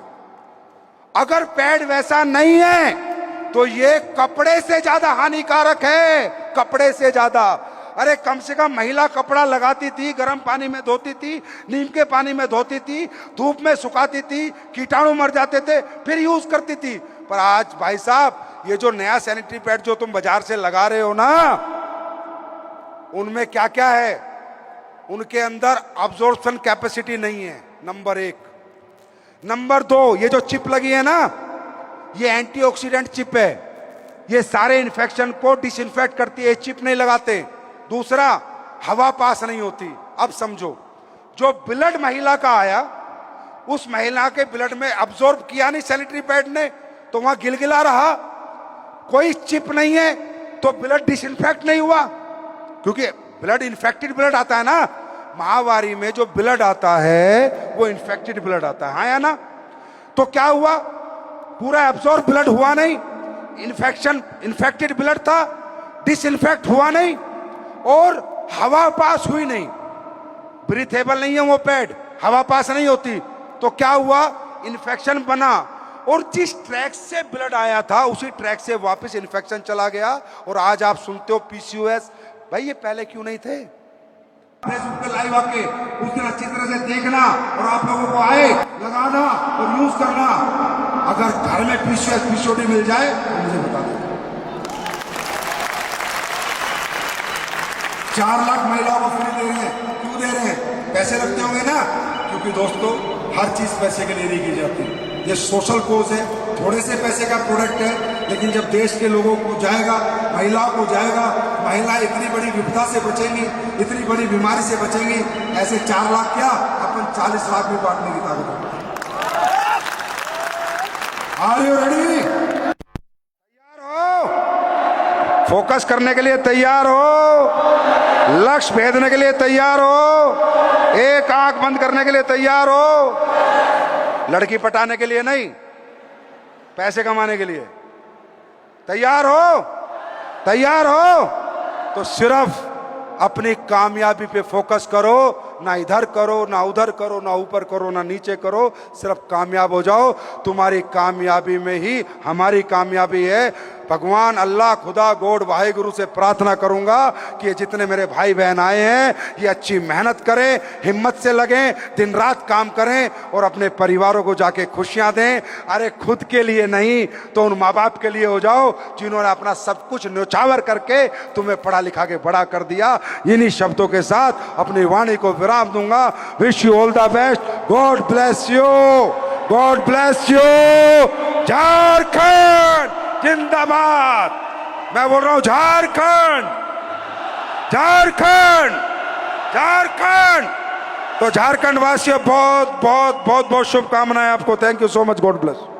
अगर पैड वैसा नहीं है तो ये कपड़े से ज्यादा हानिकारक है, कपड़े से ज्यादा। अरे कम से कम महिला कपड़ा लगाती थी, गर्म पानी में धोती थी, नीम के पानी में धोती थी, धूप में सुखाती थी, कीटाणु मर जाते थे, फिर यूज करती थी। पर आज भाई साहब, ये जो नया सैनिटरी पैड जो तुम बाजार से लगा रहे हो ना, उनमें क्या क्या है? उनके अंदर अब्जॉर्प्शन कैपेसिटी नहीं है, नंबर 1। नंबर 2, ये जो चिप लगी है ना, ये एंटीऑक्सीडेंट चिप है, ये सारे इन्फेक्शन को डिसइंफेक्ट करती है, चिप नहीं लगाते। दूसरा, हवा पास नहीं होती। अब समझो, जो ब्लड महिला का आया, उस महिला के ब्लड में अब्जॉर्ब किया नहीं सैनिटरी पैड ने, तो वहां गिलगिला रहा, कोई चिप नहीं है, तो ब्लड डिसइंफेक्ट नहीं हुआ। क्योंकि ब्लड इन्फेक्टेड ब्लड आता है ना, महावारी में जो ब्लड आता है वो इन्फेक्टेड ब्लड आता है, हाँ या ना? तो क्या हुआ? पूरा एब्जॉर्ब ब्लड हुआ नहीं, इन्फेक्टेड ब्लड था, डिसइंफेक्ट हुआ नहीं, और हवा पास हुई नहीं। ब्रीथेबल नहीं है वो पैड, हवा पास नहीं होती, तो क्या हुआ? इन्फेक्शन बना, और जिस ट्रैक से ब्लड आया था उसी ट्रैक से वापस इन्फेक्शन चला गया। और आज आप सुनते हो पीसीओएस। भाई ये पहले क्यों नहीं थे? फेसबुक पे लाइव आके उस दिन अच्छी तरह से देखना और आप लोगों को आए लगाना और यूज करना। अगर घर में पीसीओएस पीसीओडी मिल जाए तो मुझे बता दो। 4 लाख महिलाओं को फ्री दे रहे हैं। क्यों दे रहे हैं? पैसे लगते होंगे ना, क्योंकि दोस्तों हर चीज पैसे के लिए नहीं की जाती। ये सोशल कोज है, थोड़े से पैसे का प्रोडक्ट है, लेकिन जब देश के लोगों को जाएगा, महिलाओं को जाएगा, महिलाएं इतनी बड़ी विपदा से बचेंगी, इतनी बड़ी बीमारी से बचेंगी। ऐसे 4 लाख क्या, अपन 40 लाख भी बांटने की ताकत है। Are you ready? तैयार हो? फोकस करने के लिए तैयार हो? लक्ष्य भेदने के लिए तैयार हो? एक आंख बंद करने के लिए तैयार हो? लड़की पटाने के लिए नहीं, पैसे कमाने के लिए तैयार हो? तैयार हो? तो सिर्फ अपनी कामयाबी पे फोकस करो, ना इधर करो, ना उधर करो, ना ऊपर करो, ना नीचे करो, सिर्फ कामयाब हो जाओ। तुम्हारी कामयाबी में ही हमारी कामयाबी है। भगवान अल्लाह, खुदा, गॉड, वाहेगुरु से प्रार्थना करूंगा कि ये जितने मेरे भाई बहन आए हैं ये अच्छी मेहनत करें, हिम्मत से लगें, दिन रात काम करें और अपने परिवारों को जाके खुशियां दें। अरे खुद के लिए नहीं तो उन माँ बाप के लिए हो जाओ जिन्होंने अपना सब कुछ न्योछावर करके तुम्हें पढ़ा लिखा के बड़ा कर दिया। इन्हीं शब्दों के साथ अपनी वाणी को विराम दूंगा। Wish you all the best. God bless you, God bless you. Jharkhand जिंदाबाद। मैं बोल रहा हूं झारखंड, झारखंड, झारखंड। तो झारखंड वासियों बहुत बहुत बहुत बहुत शुभकामनाएं आपको। Thank you so much. God bless.